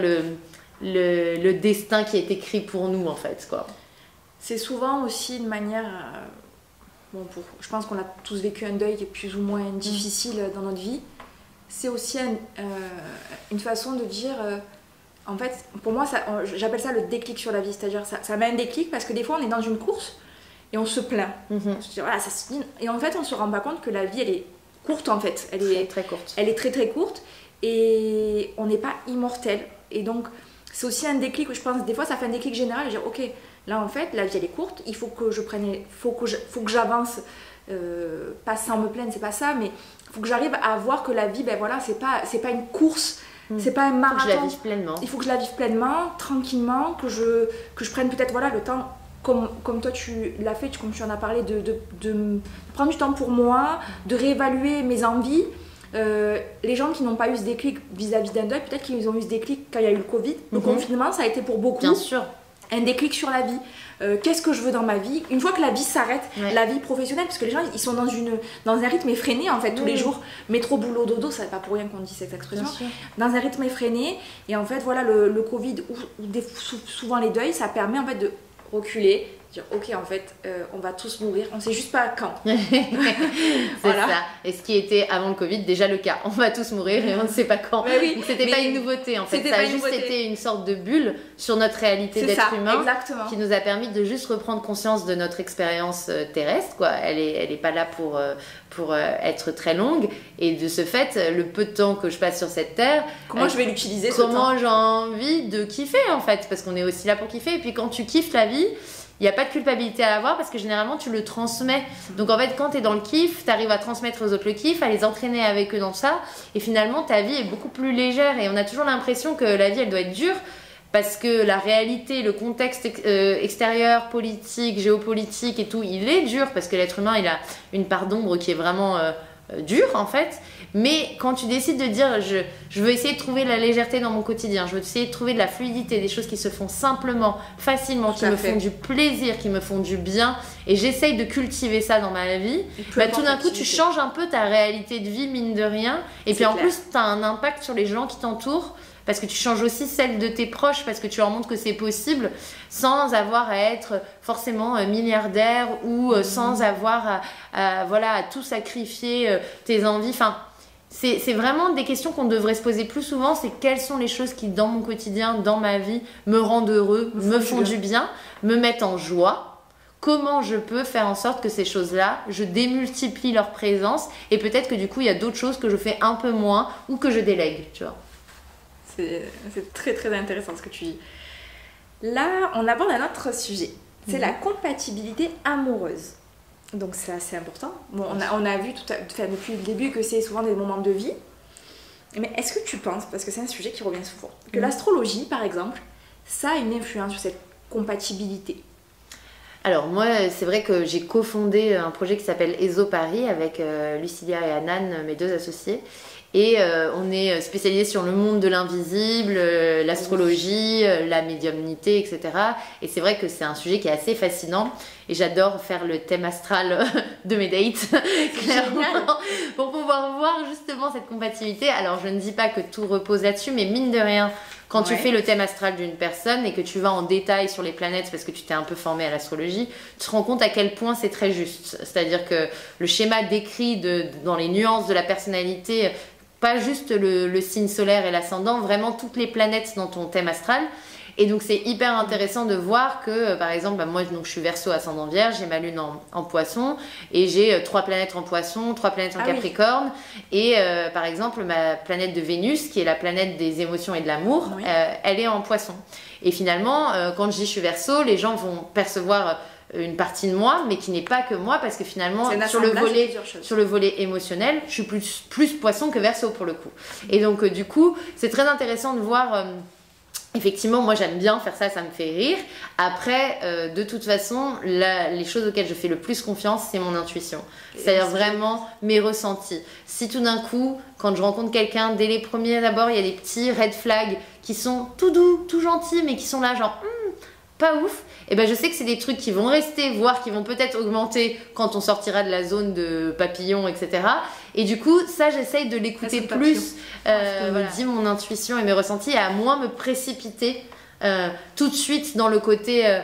le destin qui est écrit pour nous en fait, quoi. C'est souvent aussi une manière je pense qu'on a tous vécu un deuil qui est plus ou moins difficile dans notre vie. C'est aussi une façon de dire en fait, pour moi j'appelle ça le déclic sur la vie, c'est-à-dire ça met un déclic parce que des fois on est dans une course et on se plaint, on se dit voilà, ça se finit, et en fait on se rend pas compte que la vie elle est courte en fait, elle est très courte, très courte, et on n'est pas immortel. Et donc c'est aussi un déclic, je pense, des fois ça fait un déclic général, de dire ok, là en fait la vie elle est courte, il faut que j'avance, pas sans me plaindre, c'est pas ça, mais il faut que j'arrive à voir que la vie, ben voilà, c'est pas une course, c'est pas un marathon. Il faut que je la vive pleinement. Il faut que je la vive pleinement, tranquillement, que je prenne peut-être voilà, le temps, comme toi tu l'as fait, comme tu en as parlé, de prendre du temps pour moi, de réévaluer mes envies. Les gens qui n'ont pas eu ce déclic vis-à-vis d'un deuil, peut-être qu'ils ont eu ce déclic quand il y a eu le Covid. Le confinement, ça a été pour beaucoup bien sûr un déclic sur la vie. Qu'est-ce que je veux dans ma vie? Une fois que la vie s'arrête, la vie professionnelle, parce que les gens ils sont dans un rythme effréné en fait tous les jours. Métro, boulot, dodo, ça n'est pas pour rien qu'on dit cette expression. Dans un rythme effréné. Et en fait, voilà, le Covid ou souvent les deuils, ça permet en fait de reculer, dire ok, en fait on va tous mourir, on sait juste pas quand. C'est voilà. Ça. Et ce qui était avant le Covid déjà le cas, on va tous mourir et on ne sait pas quand. Oui, donc c'était pas une nouveauté en fait, ça a juste été une sorte de bulle sur notre réalité d'être humain, exactement, qui nous a permis de juste reprendre conscience de notre expérience terrestre, quoi. Elle est pas là pour être très longue, et de ce fait le peu de temps que je passe sur cette terre, comment je vais l'utiliser, comment j'ai envie de kiffer en fait, parce qu'on est aussi là pour kiffer. Et puis quand tu kiffes la vie, il n'y a pas de culpabilité à avoir parce que généralement tu le transmets. Donc en fait, quand tu es dans le kiff, tu arrives à transmettre aux autres le kiff, à les entraîner avec eux dans ça. Et finalement, ta vie est beaucoup plus légère. Et on a toujours l'impression que la vie, elle doit être dure parce que la réalité, le contexte extérieur, politique, géopolitique et tout, il est dur parce que l'être humain, il a une part d'ombre qui est vraiment dure en fait. Mais quand tu décides de dire je veux essayer de trouver de la légèreté dans mon quotidien, je veux essayer de trouver de la fluidité, des choses qui se font simplement, facilement, qui me font du plaisir, qui me font du bien, et j'essaye de cultiver ça dans ma vie, bah, tout d'un coup tu changes un peu ta réalité de vie, mine de rien, et puis en plus tu as un impact sur les gens qui t'entourent, parce que tu changes aussi celle de tes proches, parce que tu leur montres que c'est possible sans avoir à être forcément milliardaire ou sans avoir à tout sacrifier, tes envies. Enfin, c'est vraiment des questions qu'on devrait se poser plus souvent. C'est quelles sont les choses qui, dans mon quotidien, dans ma vie, me rendent heureux, me font du bien, me mettent en joie. Comment je peux faire en sorte que ces choses-là, je démultiplie leur présence, et peut-être que du coup, il y a d'autres choses que je fais un peu moins ou que je délègue, tu vois. C'est très très intéressant ce que tu dis. Là, on aborde un autre sujet. C'est la compatibilité amoureuse. Donc c'est assez important. Bon, on a vu depuis le début que c'est souvent des moments de vie. Mais est-ce que tu penses, parce que c'est un sujet qui revient souvent, que l'astrologie, par exemple, ça a une influence sur cette compatibilité? Alors moi, c'est vrai que j'ai cofondé un projet qui s'appelle ESO Paris avec Lucilia et Anan, mes deux associés. Et on est spécialisé sur le monde de l'invisible, l'astrologie, la médiumnité, etc. Et c'est vrai que c'est un sujet qui est assez fascinant. Et j'adore faire le thème astral de mes dates, clairement, pour pouvoir voir justement cette compatibilité. Alors je ne dis pas que tout repose là-dessus, mais mine de rien, quand tu fais le thème astral d'une personne et que tu vas en détail sur les planètes parce que tu t'es un peu formé à l'astrologie, tu te rends compte à quel point c'est très juste. C'est-à-dire que le schéma décrit dans les nuances de la personnalité, pas juste le signe solaire et l'ascendant, vraiment toutes les planètes dans ton thème astral. Et donc c'est hyper intéressant de voir que par exemple moi donc, je suis Verseau ascendant Vierge, j'ai ma lune en Poisson et j'ai 3 planètes en Poisson, 3 planètes en Capricorne et par exemple ma planète de Vénus qui est la planète des émotions et de l'amour, elle est en Poisson. Et finalement quand je dis je suis Verseau, les gens vont percevoir une partie de moi, mais qui n'est pas que moi, parce que finalement, sur le volet émotionnel, je suis plus Poisson que Verseau pour le coup. Et donc, du coup, c'est très intéressant de voir. Effectivement, moi j'aime bien faire ça, ça me fait rire. Après, de toute façon, les choses auxquelles je fais le plus confiance, c'est mon intuition. C'est-à-dire vraiment mes ressentis. Si tout d'un coup, quand je rencontre quelqu'un, dès les premiers d'abord, il y a des petits red flags qui sont tout doux, tout gentils, mais qui sont là genre pas ouf, et ben je sais que c'est des trucs qui vont rester, voire qui vont peut-être augmenter quand on sortira de la zone de papillon, etc. Et du coup, ça j'essaye de l'écouter plus, me dit mon intuition et mes ressentis, et à moins me précipiter tout de suite dans le côté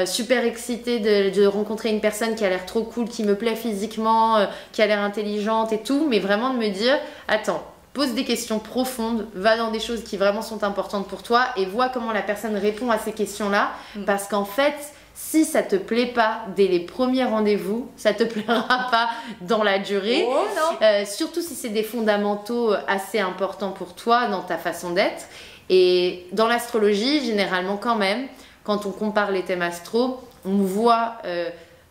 super excitée de rencontrer une personne qui a l'air trop cool, qui me plaît physiquement, qui a l'air intelligente et tout, mais vraiment de me dire, attends, pose des questions profondes, va dans des choses qui vraiment sont importantes pour toi et vois comment la personne répond à ces questions-là. Parce qu'en fait, si ça te plaît pas dès les premiers rendez-vous, ça te plaira pas dans la durée. Oh, non. Surtout si c'est des fondamentaux assez importants pour toi dans ta façon d'être. Et dans l'astrologie, généralement quand même, quand on compare les thèmes astro, on voit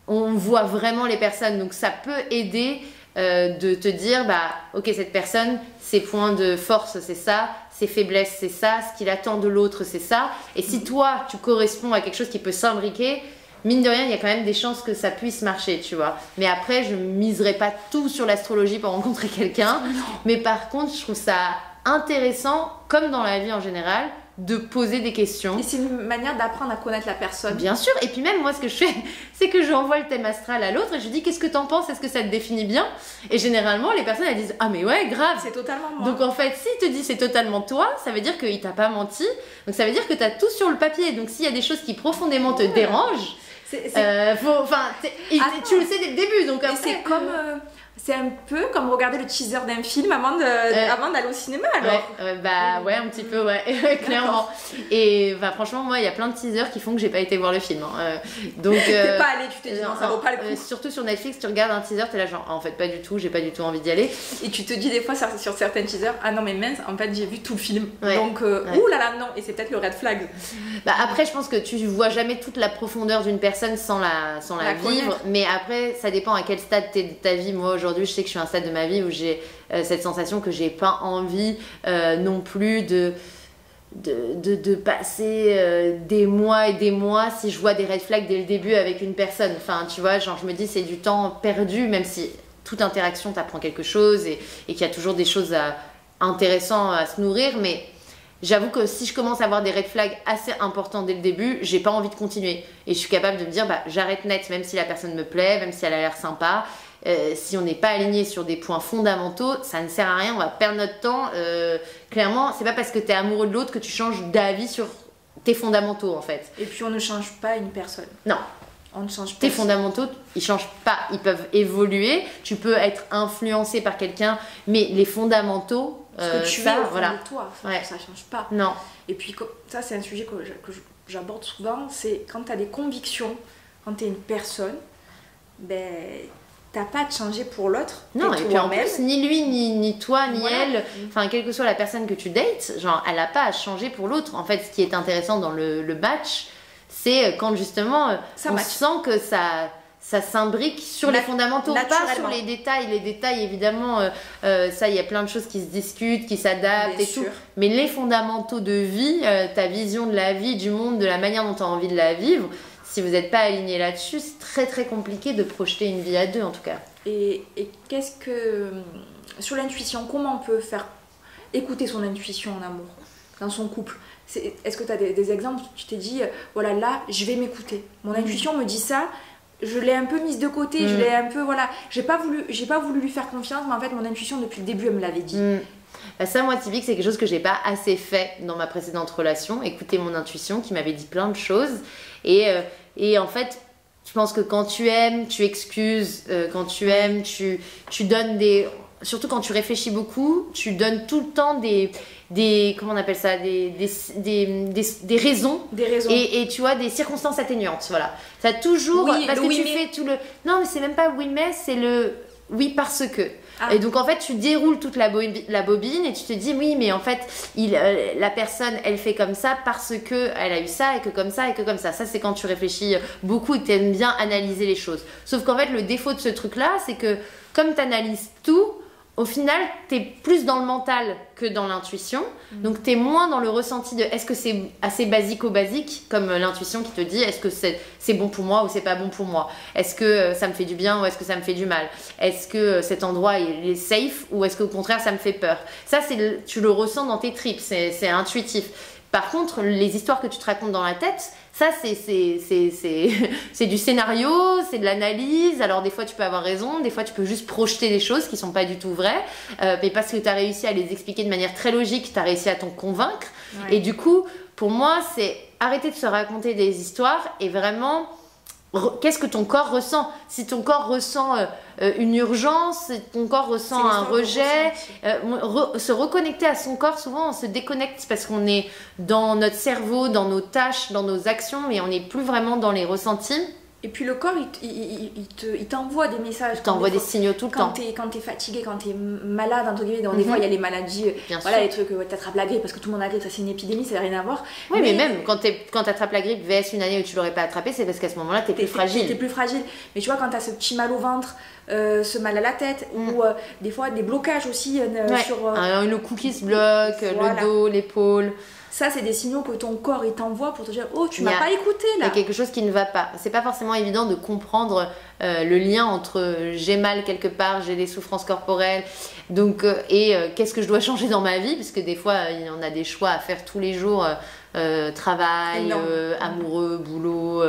vraiment les personnes. Donc ça peut aider de te dire ok, cette personne, ses points de force c'est ça, ses faiblesses c'est ça, ce qu'il attend de l'autre c'est ça, et si toi tu corresponds à quelque chose qui peut s'imbriquer, mine de rien il y a quand même des chances que ça puisse marcher, tu vois. Mais après je miserai pas tout sur l'astrologie pour rencontrer quelqu'un, mais par contre je trouve ça intéressant, comme dans la vie en général, de poser des questions. Et c'est une manière d'apprendre à connaître la personne. Bien sûr, et puis même moi ce que je fais, c'est que je envoie le thème astral à l'autre et je lui dis qu'est-ce que t'en penses, est-ce que ça te définit bien? Et généralement les personnes elles disent ah mais ouais grave. C'est totalement moi. Donc en fait s'il te dit c'est totalement toi, ça veut dire qu'il t'a pas menti, donc ça veut dire que t'as tout sur le papier, donc s'il y a des choses qui profondément te dérangent, tu le sais dès le début, donc après... c'est comme... C'est un peu comme regarder le teaser d'un film avant d'aller au cinéma, alors. Ouais, un petit peu, ouais, clairement. Et franchement, moi, il y a plein de teasers qui font que j'ai pas été voir le film. Donc, t'es pas allé, tu t'es dit non, ça vaut pas le coup. Surtout sur Netflix, tu regardes un teaser, t'es là genre, en fait, pas du tout, j'ai pas du tout envie d'y aller. Et tu te dis des fois sur certains teasers, ah non, mais mince, en fait, j'ai vu tout le film. Ouais. Donc, ouh là là, non, et c'est peut-être le red flag. Après, je pense que tu vois jamais toute la profondeur d'une personne sans la vivre. Mais après, ça dépend à quel stade t'es de ta vie. Moi, aujourd'hui, je sais que je suis à un stade de ma vie où j'ai cette sensation que j'ai pas envie non plus de passer des mois et des mois si je vois des red flags dès le début avec une personne. Enfin, tu vois, genre je me dis c'est du temps perdu, même si toute interaction t'apprend quelque chose et qu'il y a toujours des choses intéressantes à se nourrir, mais j'avoue que si je commence à avoir des red flags assez importants dès le début, j'ai pas envie de continuer. Et je suis capable de me dire, j'arrête net, même si la personne me plaît, même si elle a l'air sympa. Si on n'est pas aligné sur des points fondamentaux, ça ne sert à rien, on va perdre notre temps. Clairement, c'est pas parce que tu es amoureux de l'autre que tu changes d'avis sur tes fondamentaux en fait. Et puis on ne change pas une personne. Non. On ne change pas. Tes fondamentaux, ils changent pas, ils peuvent évoluer. Tu peux être influencé par quelqu'un, mais les fondamentaux, ce que tu es au fond de toi, ça change pas. Non. Et puis ça, c'est un sujet que j'aborde souvent, c'est quand tu as des convictions, quand tu es une personne, t'as pas à te changer pour l'autre. Non, et puis en plus, ni lui, ni toi, ni elle, enfin, quelle que soit la personne que tu dates, genre, elle a pas à changer pour l'autre. En fait, ce qui est intéressant dans le match, c'est quand justement, on sent que ça s'imbrique sur les fondamentaux, pas sur les détails. Les détails, évidemment, ça, il y a plein de choses qui se discutent, qui s'adaptent et tout. Mais les fondamentaux de vie, ta vision de la vie, du monde, de la manière dont tu as envie de la vivre, si vous n'êtes pas aligné là-dessus, c'est très très compliqué de projeter une vie à deux en tout cas. Et qu'est-ce que... Sur l'intuition, comment on peut faire écouter son intuition en amour, dans son couple? Est-ce que tu as des exemples où tu t'es dit, voilà, là, je vais m'écouter. Mon intuition me dit ça, je l'ai un peu mise de côté, je l'ai un peu, voilà... J'ai pas voulu lui faire confiance, mais en fait, mon intuition, depuis le début, elle me l'avait dit. Ça, moi, typique, c'est quelque chose que j'ai pas assez fait dans ma précédente relation. Écouter mon intuition qui m'avait dit plein de choses. Et en fait, je pense que quand tu aimes, tu excuses. Quand tu aimes, tu donnes des... surtout quand tu réfléchis beaucoup, tu donnes tout le temps des comment on appelle ça, des raisons. Des raisons. Et tu vois, des circonstances atténuantes, voilà. Tu as toujours, oui, parce que tu fais tout le... Non, mais c'est même pas oui mais, c'est le oui parce que. Et donc en fait tu déroules toute la bobine et tu te dis oui mais en fait la personne elle fait comme ça parce que elle a eu ça et que comme ça et que comme ça. Ça c'est quand tu réfléchis beaucoup et que tu aimes bien analyser les choses. Sauf qu'en fait le défaut de ce truc là c'est que comme tu analyses tout, au final, tu es plus dans le mental que dans l'intuition. Donc, tu es moins dans le ressenti de est-ce que c'est assez basique ou basique, comme l'intuition qui te dit est-ce que c'est bon pour moi ou c'est pas bon pour moi. Est-ce que ça me fait du bien ou est-ce que ça me fait du mal. Est-ce que cet endroit il est safe ou est-ce qu'au contraire ça me fait peur. Ça, tu le ressens dans tes tripes, c'est intuitif. Par contre, les histoires que tu te racontes dans la tête, ça, c'est du scénario, c'est de l'analyse. Alors, des fois, tu peux avoir raison, des fois, tu peux juste projeter des choses qui sont pas du tout vraies. Mais parce que tu as réussi à les expliquer de manière très logique, tu as réussi à t'en convaincre. Ouais. Et du coup, pour moi, c'est arrêter de se raconter des histoires et vraiment... Qu'est-ce que ton corps ressent? Si ton corps ressent une urgence, si ton corps ressent un rejet, se reconnecter à son corps, souvent on se déconnecte parce qu'on est dans notre cerveau, dans nos tâches, dans nos actions, mais on n'est plus vraiment dans les ressentis. Et puis le corps, il t'envoie des messages. Il t'envoie des signaux tout le temps. Quand t'es fatigué, quand t'es malade, entre guillemets, des fois il y a les maladies, voilà, les trucs, t'attrapes la grippe parce que tout le monde a la grippe, ça c'est une épidémie, ça n'a rien à voir. Oui, mais même quand t'attrapes la grippe VS une année où tu l'aurais pas attrapé, c'est parce qu'à ce moment-là t'es plus fragile. T'es plus fragile. Mais tu vois, quand t'as ce petit mal au ventre, ce mal à la tête, ou des fois des blocages aussi sur. Le cou qui se bloque, le dos, l'épaule. Ça, c'est des signaux que ton corps il t'envoie pour te dire oh, tu m'as pas écouté là. Il y a quelque chose qui ne va pas. C'est pas forcément évident de comprendre le lien entre j'ai mal quelque part, j'ai des souffrances corporelles, donc qu'est-ce que je dois changer dans ma vie, parce que des fois il y en a des choix à faire tous les jours. Travail, amoureux, boulot,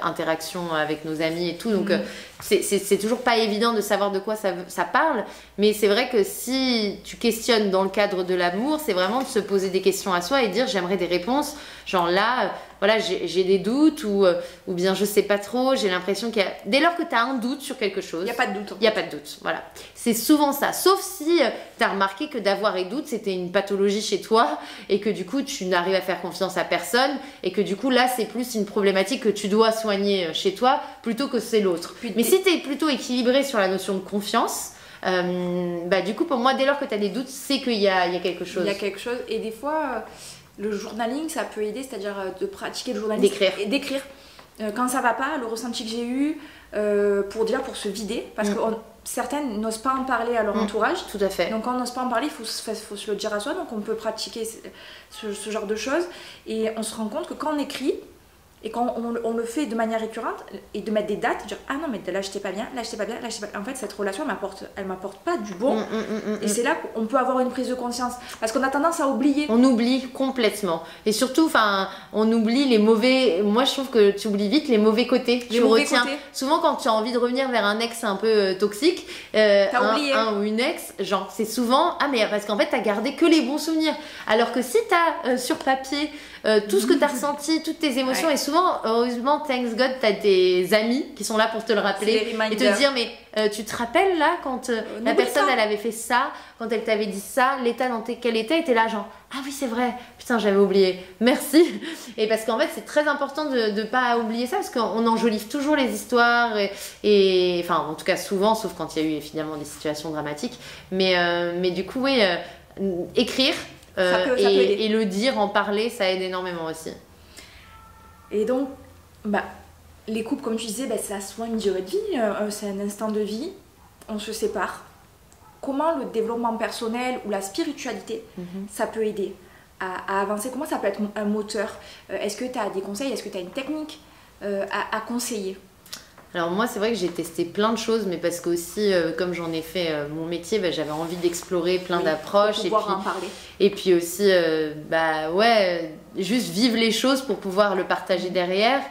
interaction avec nos amis et tout. Donc c'est toujours pas évident de savoir de quoi ça parle. Mais c'est vrai que si tu questionnes dans le cadre de l'amour, c'est vraiment de se poser des questions à soi et dire j'aimerais des réponses. Genre là, voilà, j'ai des doutes ou bien je sais pas trop, j'ai l'impression qu'il y a... Dès lors que tu as un doute sur quelque chose... Il n'y a pas de doute. Il n'y a pas de doute, voilà. C'est souvent ça. Sauf si tu as remarqué que d'avoir des doutes, c'était une pathologie chez toi et que du coup, tu n'arrives à faire confiance à personne et que du coup, là, c'est plus une problématique que tu dois soigner chez toi plutôt que c'est l'autre. Mais si tu es plutôt équilibré sur la notion de confiance... du coup, pour moi, dès lors que tu as des doutes, c'est qu'il y a quelque chose. Il y a quelque chose. Et des fois... Le journaling, ça peut aider, c'est-à-dire de pratiquer le journaling. D'écrire. Quand ça va pas, le ressenti que j'ai eu, pour se vider. Parce que certaines n'osent pas en parler à leur entourage. Tout à fait. Donc quand on n'ose pas en parler, il faut se le dire à soi. Donc on peut pratiquer ce genre de choses. Et on se rend compte que quand on écrit, et quand on le fait de manière récurrente, et de mettre des dates, dire ah non mais là j'étais pas bien, là j'étais pas bien, là j'étais pas bien. En fait cette relation elle m'apporte pas du bon. Et c'est là qu'on peut avoir une prise de conscience. Parce qu'on a tendance à oublier. On oublie complètement. Et surtout, on oublie les mauvais... Moi je trouve que tu oublies vite les mauvais côtés. Tu retiens. Souvent quand tu as envie de revenir vers un ex un peu toxique, un ou une ex, genre c'est souvent... Ah mais parce qu'en fait t'as gardé que les bons souvenirs. Alors que si t'as sur papier... tout ce que tu as ressenti, toutes tes émotions, et souvent, heureusement, thanks God, tu as des amis qui sont là pour te le rappeler et te dire mais tu te rappelles là quand la personne elle avait fait ça, quand elle t'avait dit ça, l'état dans lequel était, et t'es là genre ah oui c'est vrai, putain j'avais oublié, merci. Et parce qu'en fait c'est très important de ne pas oublier ça, parce qu'on enjolive toujours les histoires et enfin en tout cas souvent, sauf quand il y a eu évidemment des situations dramatiques, mais du coup oui, écrire ça peut et le dire, en parler, ça aide énormément aussi. Et donc, les couples, comme tu disais, c'est soit une durée de vie, c'est un instant de vie, on se sépare. Comment le développement personnel ou la spiritualité, ça peut aider à avancer? Comment ça peut être un moteur? Est-ce que tu as des conseils? Est-ce que tu as une technique à conseiller? Alors moi c'est vrai que j'ai testé plein de choses, mais parce que aussi comme j'en ai fait mon métier, j'avais envie d'explorer plein d'approches et en parler. Et puis aussi juste vivre les choses pour pouvoir le partager derrière.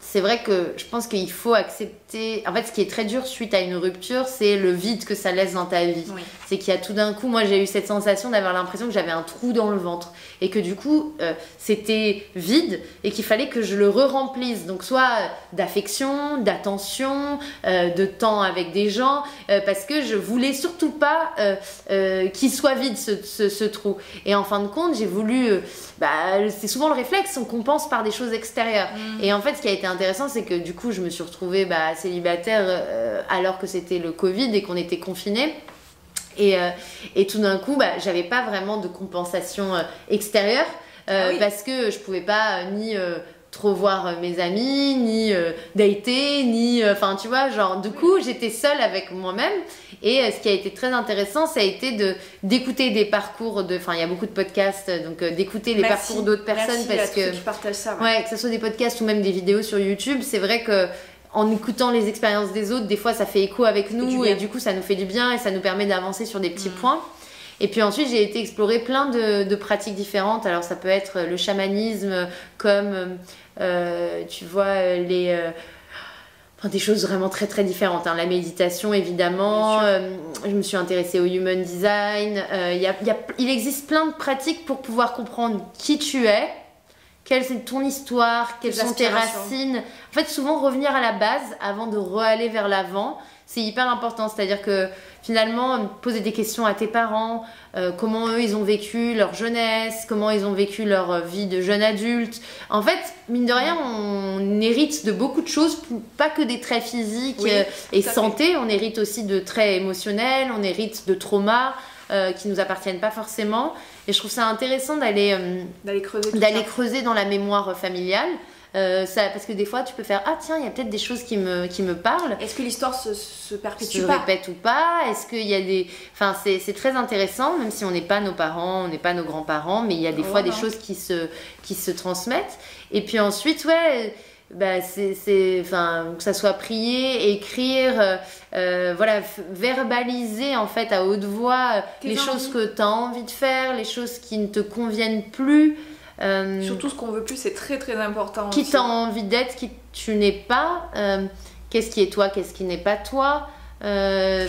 c'est vrai que je pense qu'il faut accepter. En fait, ce qui est très dur suite à une rupture, c'est le vide que ça laisse dans ta vie. Oui. C'est qu'il y a tout d'un coup, moi j'ai eu cette sensation d'avoir l'impression que j'avais un trou dans le ventre et que du coup, c'était vide et qu'il fallait que je le re-remplisse. Donc, soit d'affection, d'attention, de temps avec des gens, parce que je voulais surtout pas qu'il soit vide ce trou. Et en fin de compte, j'ai voulu. C'est souvent le réflexe, on compense par des choses extérieures. Et en fait, ce qui a été intéressant, c'est que du coup, je me suis retrouvée célibataire alors que c'était le Covid et qu'on était confinés. Et tout d'un coup, j'avais pas vraiment de compensation extérieure parce que je pouvais pas ni trop voir mes amis, ni dater, ni... Enfin, tu vois, genre, du coup, j'étais seule avec moi-même. Et ce qui a été très intéressant, ça a été d'écouter des parcours de... Enfin, il y a beaucoup de podcasts, donc d'écouter les parcours d'autres personnes. Parce que tu partages ça. Ouais, que ce soit des podcasts ou même des vidéos sur YouTube, c'est vrai que en écoutant les expériences des autres, des fois, ça fait écho avec nous. Et du coup, ça nous fait du bien et ça nous permet d'avancer sur des petits points. Et puis ensuite, j'ai été explorer plein de pratiques différentes. Alors, ça peut être le chamanisme, comme, tu vois, des choses vraiment très très différentes. La méditation, évidemment. Je me suis intéressée au human design. Il existe plein de pratiques pour pouvoir comprendre qui tu es, quelle est ton histoire, quelles sont tes racines. En fait, souvent revenir à la base avant de re-aller vers l'avant, c'est hyper important. C'est-à-dire que finalement, poser des questions à tes parents, comment eux ils ont vécu leur jeunesse, comment ils ont vécu leur vie de jeune adulte. En fait, mine de rien, on hérite de beaucoup de choses, pas que des traits physiques et santé, on hérite aussi de traits émotionnels, on hérite de traumas qui nous appartiennent pas forcément. Et je trouve ça intéressant d'aller creuser dans la mémoire familiale. Parce que des fois tu peux faire tiens, il y a peut-être des choses qui me parlent. Est-ce que l'histoire se perpétue pas, répète ou pas, est-ce qu'il y a des... Enfin, c'est très intéressant, même si on n'est pas nos parents, on n'est pas nos grands-parents, mais il y a des fois des choses qui se transmettent. Et puis ensuite que ça soit prier, écrire, verbaliser en fait à haute voix les choses que tu as envie de faire, les choses qui ne te conviennent plus. Surtout ce qu'on veut plus, c'est très très important. Qui t'as envie d'être, qui tu n'es pas, qu'est-ce qui est toi, qu'est-ce qui n'est pas toi. C'est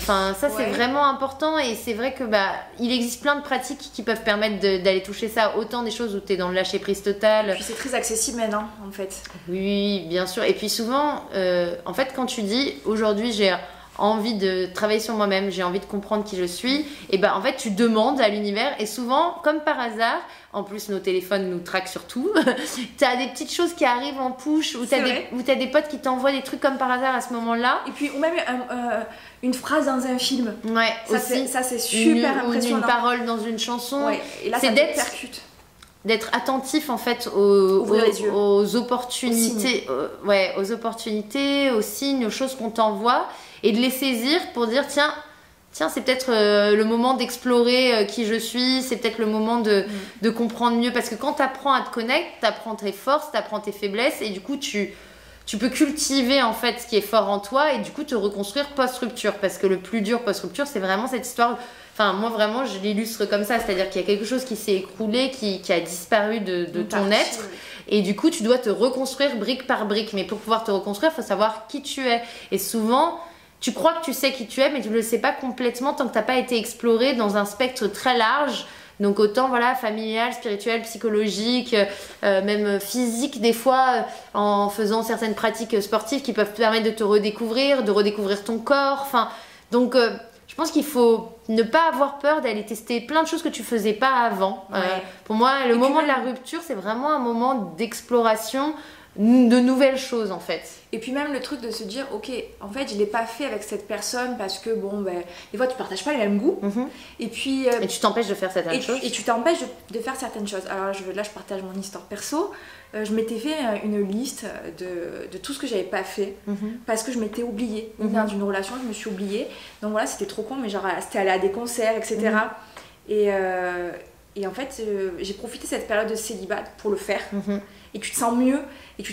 vraiment important et c'est vrai que il existe plein de pratiques qui peuvent permettre d'aller toucher ça, autant des choses où tu es dans le lâcher prise total. Et puis c'est très accessible maintenant en fait. Oui, bien sûr. Et puis souvent, en fait, quand tu dis aujourd'hui j'ai envie de travailler sur moi-même, j'ai envie de comprendre qui je suis, et en fait tu demandes à l'univers et souvent, comme par hasard, en plus nos téléphones nous traquent sur tout, t'as des petites choses qui arrivent en push ou t'as des potes qui t'envoient des trucs comme par hasard à ce moment-là. Et puis ou même une phrase dans un film. Ouais, ça c'est super impressionnant. Une parole dans une chanson. Ouais, et là, c'est d'être attentif en fait aux opportunités, aux opportunités, aux signes, aux choses qu'on t'envoie et de les saisir pour dire tiens c'est peut-être le moment d'explorer qui je suis, c'est peut-être le moment de comprendre mieux, parce que quand tu apprends à te connaître, tu apprends tes forces, tu apprends tes faiblesses et du coup tu peux cultiver en fait ce qui est fort en toi et du coup te reconstruire post-rupture, parce que le plus dur post-rupture c'est vraiment cette histoire. Enfin, moi vraiment je l'illustre comme ça, c'est-à-dire qu'il y a quelque chose qui s'est écroulé, qui a disparu de ton être. Et du coup tu dois te reconstruire brique par brique, mais pour pouvoir te reconstruire il faut savoir qui tu es. Et souvent tu crois que tu sais qui tu es, mais tu ne le sais pas complètement tant que tu n'as pas été exploré dans un spectre très large. Donc autant familial, spirituel, psychologique, même physique des fois, en faisant certaines pratiques sportives qui peuvent te permettre de te redécouvrir, de redécouvrir ton corps. Donc je pense qu'il faut ne pas avoir peur d'aller tester plein de choses que tu faisais pas avant. Pour moi, le moment de la rupture, c'est vraiment un moment d'exploration de nouvelles choses en fait. Et puis même le truc de se dire ok, en fait je l'ai pas fait avec cette personne parce que des fois tu partages pas les mêmes goûts. Et puis et tu t'empêches de faire certaines choses. Et tu t'empêches de faire certaines choses. Alors là je partage mon histoire perso. Je m'étais fait une liste de tout ce que j'avais pas fait parce que je m'étais oubliée. Dans une relation je me suis oubliée. Donc voilà, c'était trop con, mais genre c'était aller à des concerts, etc. Et en fait j'ai profité de cette période de célibat pour le faire. Et tu te sens mieux, et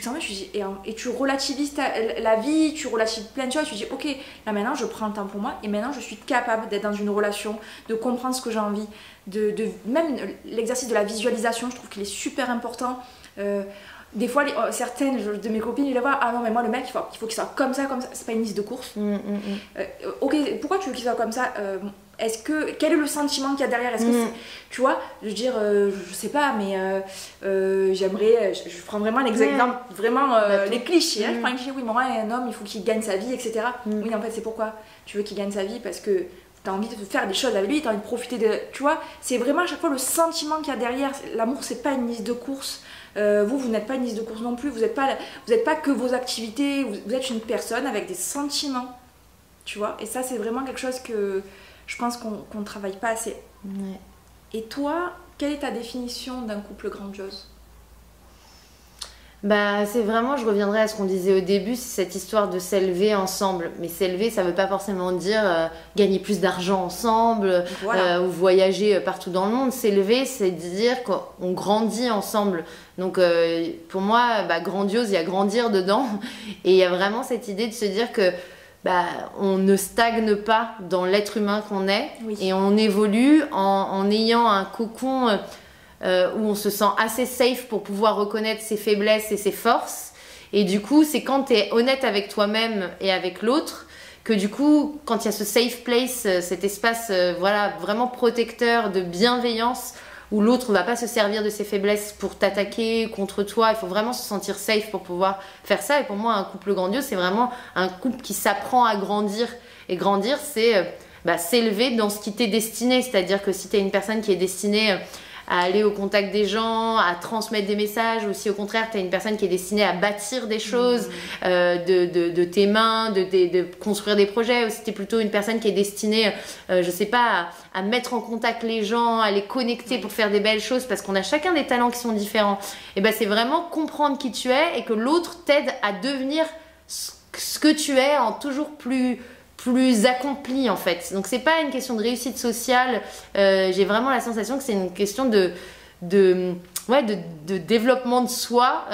tu relativises la vie, tu relativises plein de choses, tu dis ok, là maintenant je prends le temps pour moi, et maintenant je suis capable d'être dans une relation, de comprendre ce que j'ai envie, même l'exercice de la visualisation, je trouve qu'il est super important. des fois, certaines de mes copines, je les vois, ah non, mais moi, le mec, il faut qu'il soit comme ça, c'est pas une liste de courses. Ok, pourquoi tu veux qu'il soit comme ça quel est le sentiment qu'il y a derrière? Est-ce que c'est, tu vois, je veux dire, je sais pas, mais j'aimerais, je prends vraiment l'exemple, vraiment les clichés. Je prends les clichés, oui, moi, un homme, il faut qu'il gagne sa vie, etc. Oui, en fait, c'est pourquoi tu veux qu'il gagne sa vie, parce que t'as envie de faire des choses avec lui, t'as envie de profiter de, tu vois, c'est vraiment à chaque fois le sentiment qu'il y a derrière. L'amour, c'est pas une liste de courses. Vous n'êtes pas une liste de courses non plus. Vous n'êtes pas que vos activités. Vous êtes une personne avec des sentiments, tu vois. Et ça, c'est vraiment quelque chose que je pense qu'on ne travaille pas assez. Ouais. Et toi, quelle est ta définition d'un couple grandiose? Bah, c'est vraiment, je reviendrai à ce qu'on disait au début, c'est cette histoire de s'élever ensemble. Mais s'élever, ça veut pas forcément dire gagner plus d'argent ensemble, voilà. Ou voyager partout dans le monde. S'élever, c'est dire qu'on grandit ensemble. Donc pour moi, grandiose, il y a grandir dedans. Et il y a vraiment cette idée de se dire que on ne stagne pas dans l'être humain qu'on est. Oui. Et on évolue en ayant un cocon où on se sent assez safe pour pouvoir reconnaître ses faiblesses et ses forces. Et du coup, c'est quand tu es honnête avec toi-même et avec l'autre que du coup, quand il y a ce safe place, cet espace vraiment protecteur de bienveillance où l'autre ne va pas se servir de ses faiblesses pour t'attaquer contre toi. Il faut vraiment se sentir safe pour pouvoir faire ça. Et pour moi, un couple grandiose, c'est vraiment un couple qui s'apprend à grandir. Et grandir, c'est s'élever dans ce qui t'est destiné. C'est-à-dire que si tu es une personne qui est destinée à aller au contact des gens, à transmettre des messages, ou si au contraire tu es une personne qui est destinée à bâtir des choses de tes mains, de construire des projets, ou si tu es plutôt une personne qui est destinée, je sais pas, à mettre en contact les gens, à les connecter pour faire des belles choses, parce qu'on a chacun des talents qui sont différents, et c'est vraiment comprendre qui tu es et que l'autre t'aide à devenir ce que tu es en toujours plus accompli en fait. Donc c'est pas une question de réussite sociale, j'ai vraiment la sensation que c'est une question de développement de soi,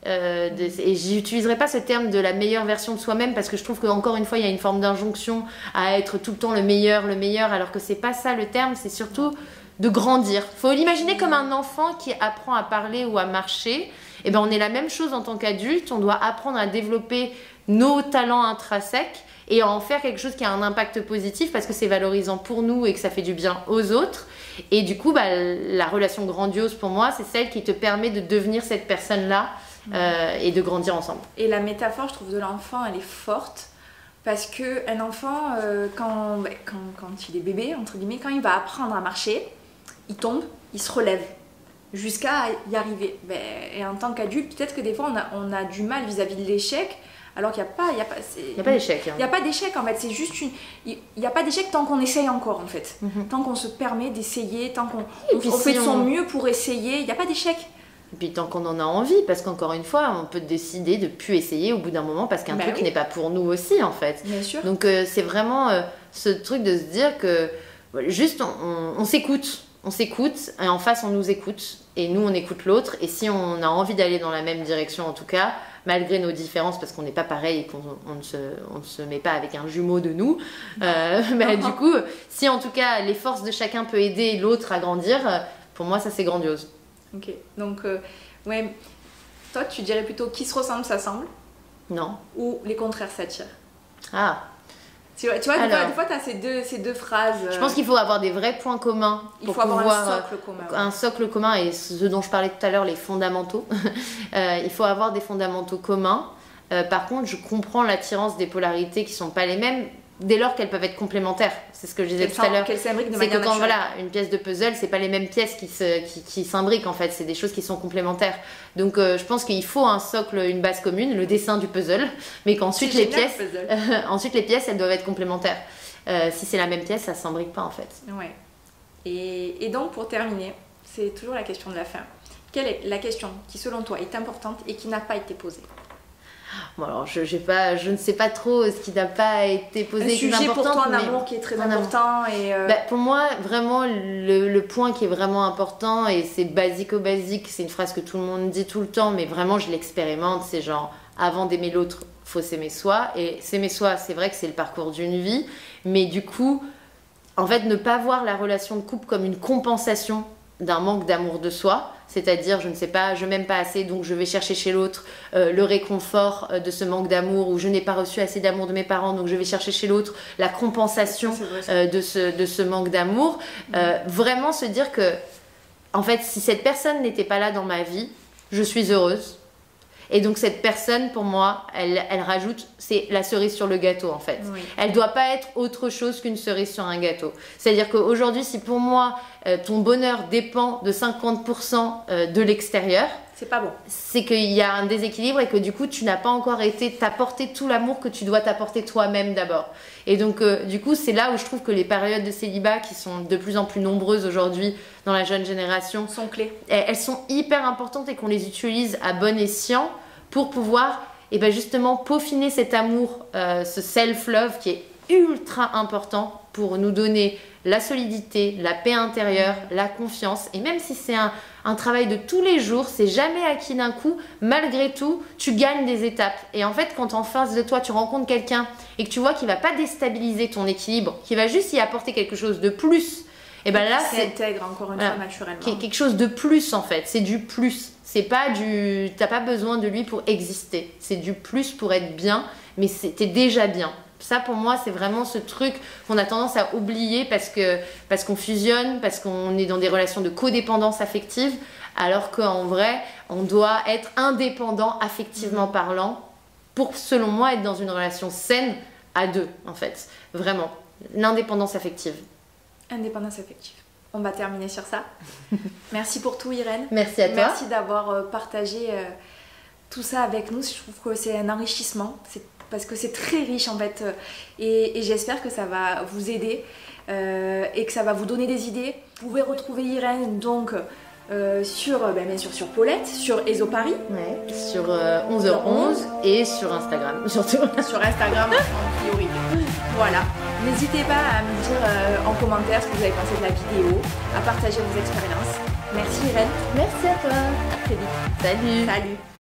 et j'utiliserai pas ce terme de la meilleure version de soi-même parce que je trouve qu'encore une fois il y a une forme d'injonction à être tout le temps le meilleur, alors que c'est pas ça le terme, c'est surtout de grandir. Faut l'imaginer comme un enfant qui apprend à parler ou à marcher. Et on est la même chose en tant qu'adulte, on doit apprendre à développer nos talents intrinsèques et à en faire quelque chose qui a un impact positif parce que c'est valorisant pour nous et que ça fait du bien aux autres. Et du coup, la relation grandiose pour moi, c'est celle qui te permet de devenir cette personne-là et de grandir ensemble. Et la métaphore, je trouve, de l'enfant, elle est forte parce qu'un enfant, quand il est bébé, entre guillemets, quand il va apprendre à marcher, il tombe, il se relève jusqu'à y arriver. Et en tant qu'adulte, peut-être que des fois, on a du mal vis-à-vis de l'échec. Alors qu'il n'y a pas d'échec. Il n'y a pas d'échec en fait, c'est juste il n'y a pas d'échec tant qu'on essaye encore en fait. Tant qu'on se permet d'essayer, tant qu'on fait de son mieux pour essayer, il n'y a pas d'échec. Et puis tant qu'on en a envie, parce qu'encore une fois, on peut décider de ne plus essayer au bout d'un moment parce qu'un truc n'est pas pour nous aussi en fait. Bien sûr. Donc c'est vraiment ce truc de se dire que juste on s'écoute. On s'écoute, et en face on nous écoute, et nous on écoute l'autre, et si on a envie d'aller dans la même direction en tout cas, malgré nos différences, parce qu'on n'est pas pareil et qu'on ne se met pas avec un jumeau de nous, du coup, si en tout cas les forces de chacun peut aider l'autre à grandir, pour moi ça c'est grandiose. Ok, donc toi tu dirais plutôt qui se ressemble s'assemble? Non. Ou les contraires s'attirent? Ah. Tu vois, des fois, tu as ces deux phrases. Je pense qu'il faut avoir des vrais points communs. Il faut avoir un socle commun. Un socle commun, et ce dont je parlais tout à l'heure, les fondamentaux. Il faut avoir des fondamentaux communs. Par contre, je comprends l'attirance des polarités qui ne sont pas les mêmes, dès lors qu'elles peuvent être complémentaires. C'est ce que je disais tout à l'heure. C'est que quand une pièce de puzzle, c'est pas les mêmes pièces qui s'imbriquent en fait, c'est des choses qui sont complémentaires. Donc je pense qu'il faut un socle, une base commune, le dessin du puzzle, mais qu'ensuite les pièces, elles doivent être complémentaires. Si c'est la même pièce, ça s'imbrique pas en fait. Ouais. Et donc pour terminer, c'est toujours la question de la fin. Quelle est la question qui selon toi est importante et qui n'a pas été posée? Bon alors je ne sais pas trop ce qui n'a pas été posé. Un sujet pour toi en amour qui est très important et pour moi vraiment le point qui est vraiment important, et c'est basique, c'est une phrase que tout le monde dit tout le temps mais vraiment je l'expérimente, c'est genre avant d'aimer l'autre faut s'aimer soi, et s'aimer soi c'est vrai que c'est le parcours d'une vie, mais du coup en fait ne pas voir la relation de couple comme une compensation d'un manque d'amour de soi, c'est-à-dire je ne sais pas, je m'aime pas assez donc je vais chercher chez l'autre le réconfort de ce manque d'amour, ou je n'ai pas reçu assez d'amour de mes parents donc je vais chercher chez l'autre la compensation de ce manque d'amour. Vraiment se dire que en fait si cette personne n'était pas là dans ma vie, je suis heureuse. Et donc cette personne, pour moi, elle rajoute, c'est la cerise sur le gâteau en fait. Oui. Elle doit pas être autre chose qu'une cerise sur un gâteau. C'est-à-dire qu'aujourd'hui, si pour moi, ton bonheur dépend de 50% de l'extérieur, c'est pas bon. C'est qu'il y a un déséquilibre et que du coup, tu n'as pas encore été t'apporter tout l'amour que tu dois t'apporter toi-même d'abord. Et donc, du coup, c'est là où je trouve que les périodes de célibat qui sont de plus en plus nombreuses aujourd'hui dans la jeune génération sont clés. Elles sont hyper importantes et qu'on les utilise à bon escient pour pouvoir justement peaufiner cet amour, ce self-love qui est ultra important pour nous donner la solidité, la paix intérieure, la confiance. Et même si c'est un travail de tous les jours, c'est jamais acquis d'un coup, malgré tout, tu gagnes des étapes. Et en fait, quand en face de toi, tu rencontres quelqu'un et que tu vois qu'il ne va pas déstabiliser ton équilibre, qu'il va juste y apporter quelque chose de plus, et ben là, c'est intègre encore une fois naturellement. Quelque chose de plus en fait, c'est du plus. C'est pas du... T'as pas besoin de lui pour exister. C'est du plus pour être bien, mais t'es déjà bien. Ça pour moi c'est vraiment ce truc qu'on a tendance à oublier parce qu'on fusionne, parce qu'on est dans des relations de codépendance affective, alors qu'en vrai on doit être indépendant affectivement parlant pour, selon moi, être dans une relation saine à deux en fait. Vraiment, l'indépendance affective. Indépendance affective. On va terminer sur ça. Merci pour tout Irène. Merci à toi. Merci d'avoir partagé tout ça avec nous. Je trouve que c'est un enrichissement. Parce que c'est très riche en fait. Et j'espère que ça va vous aider et que ça va vous donner des idées. Vous pouvez retrouver Irène donc bien sûr sur Paulette, sur Ezoparis. Ouais, sur 11h11 et sur Instagram surtout. Sur Instagram en priorité. Voilà. N'hésitez pas à me dire en commentaire ce que vous avez pensé de la vidéo, à partager vos expériences. Merci Irène. Merci à toi. À très vite. Salut. Salut.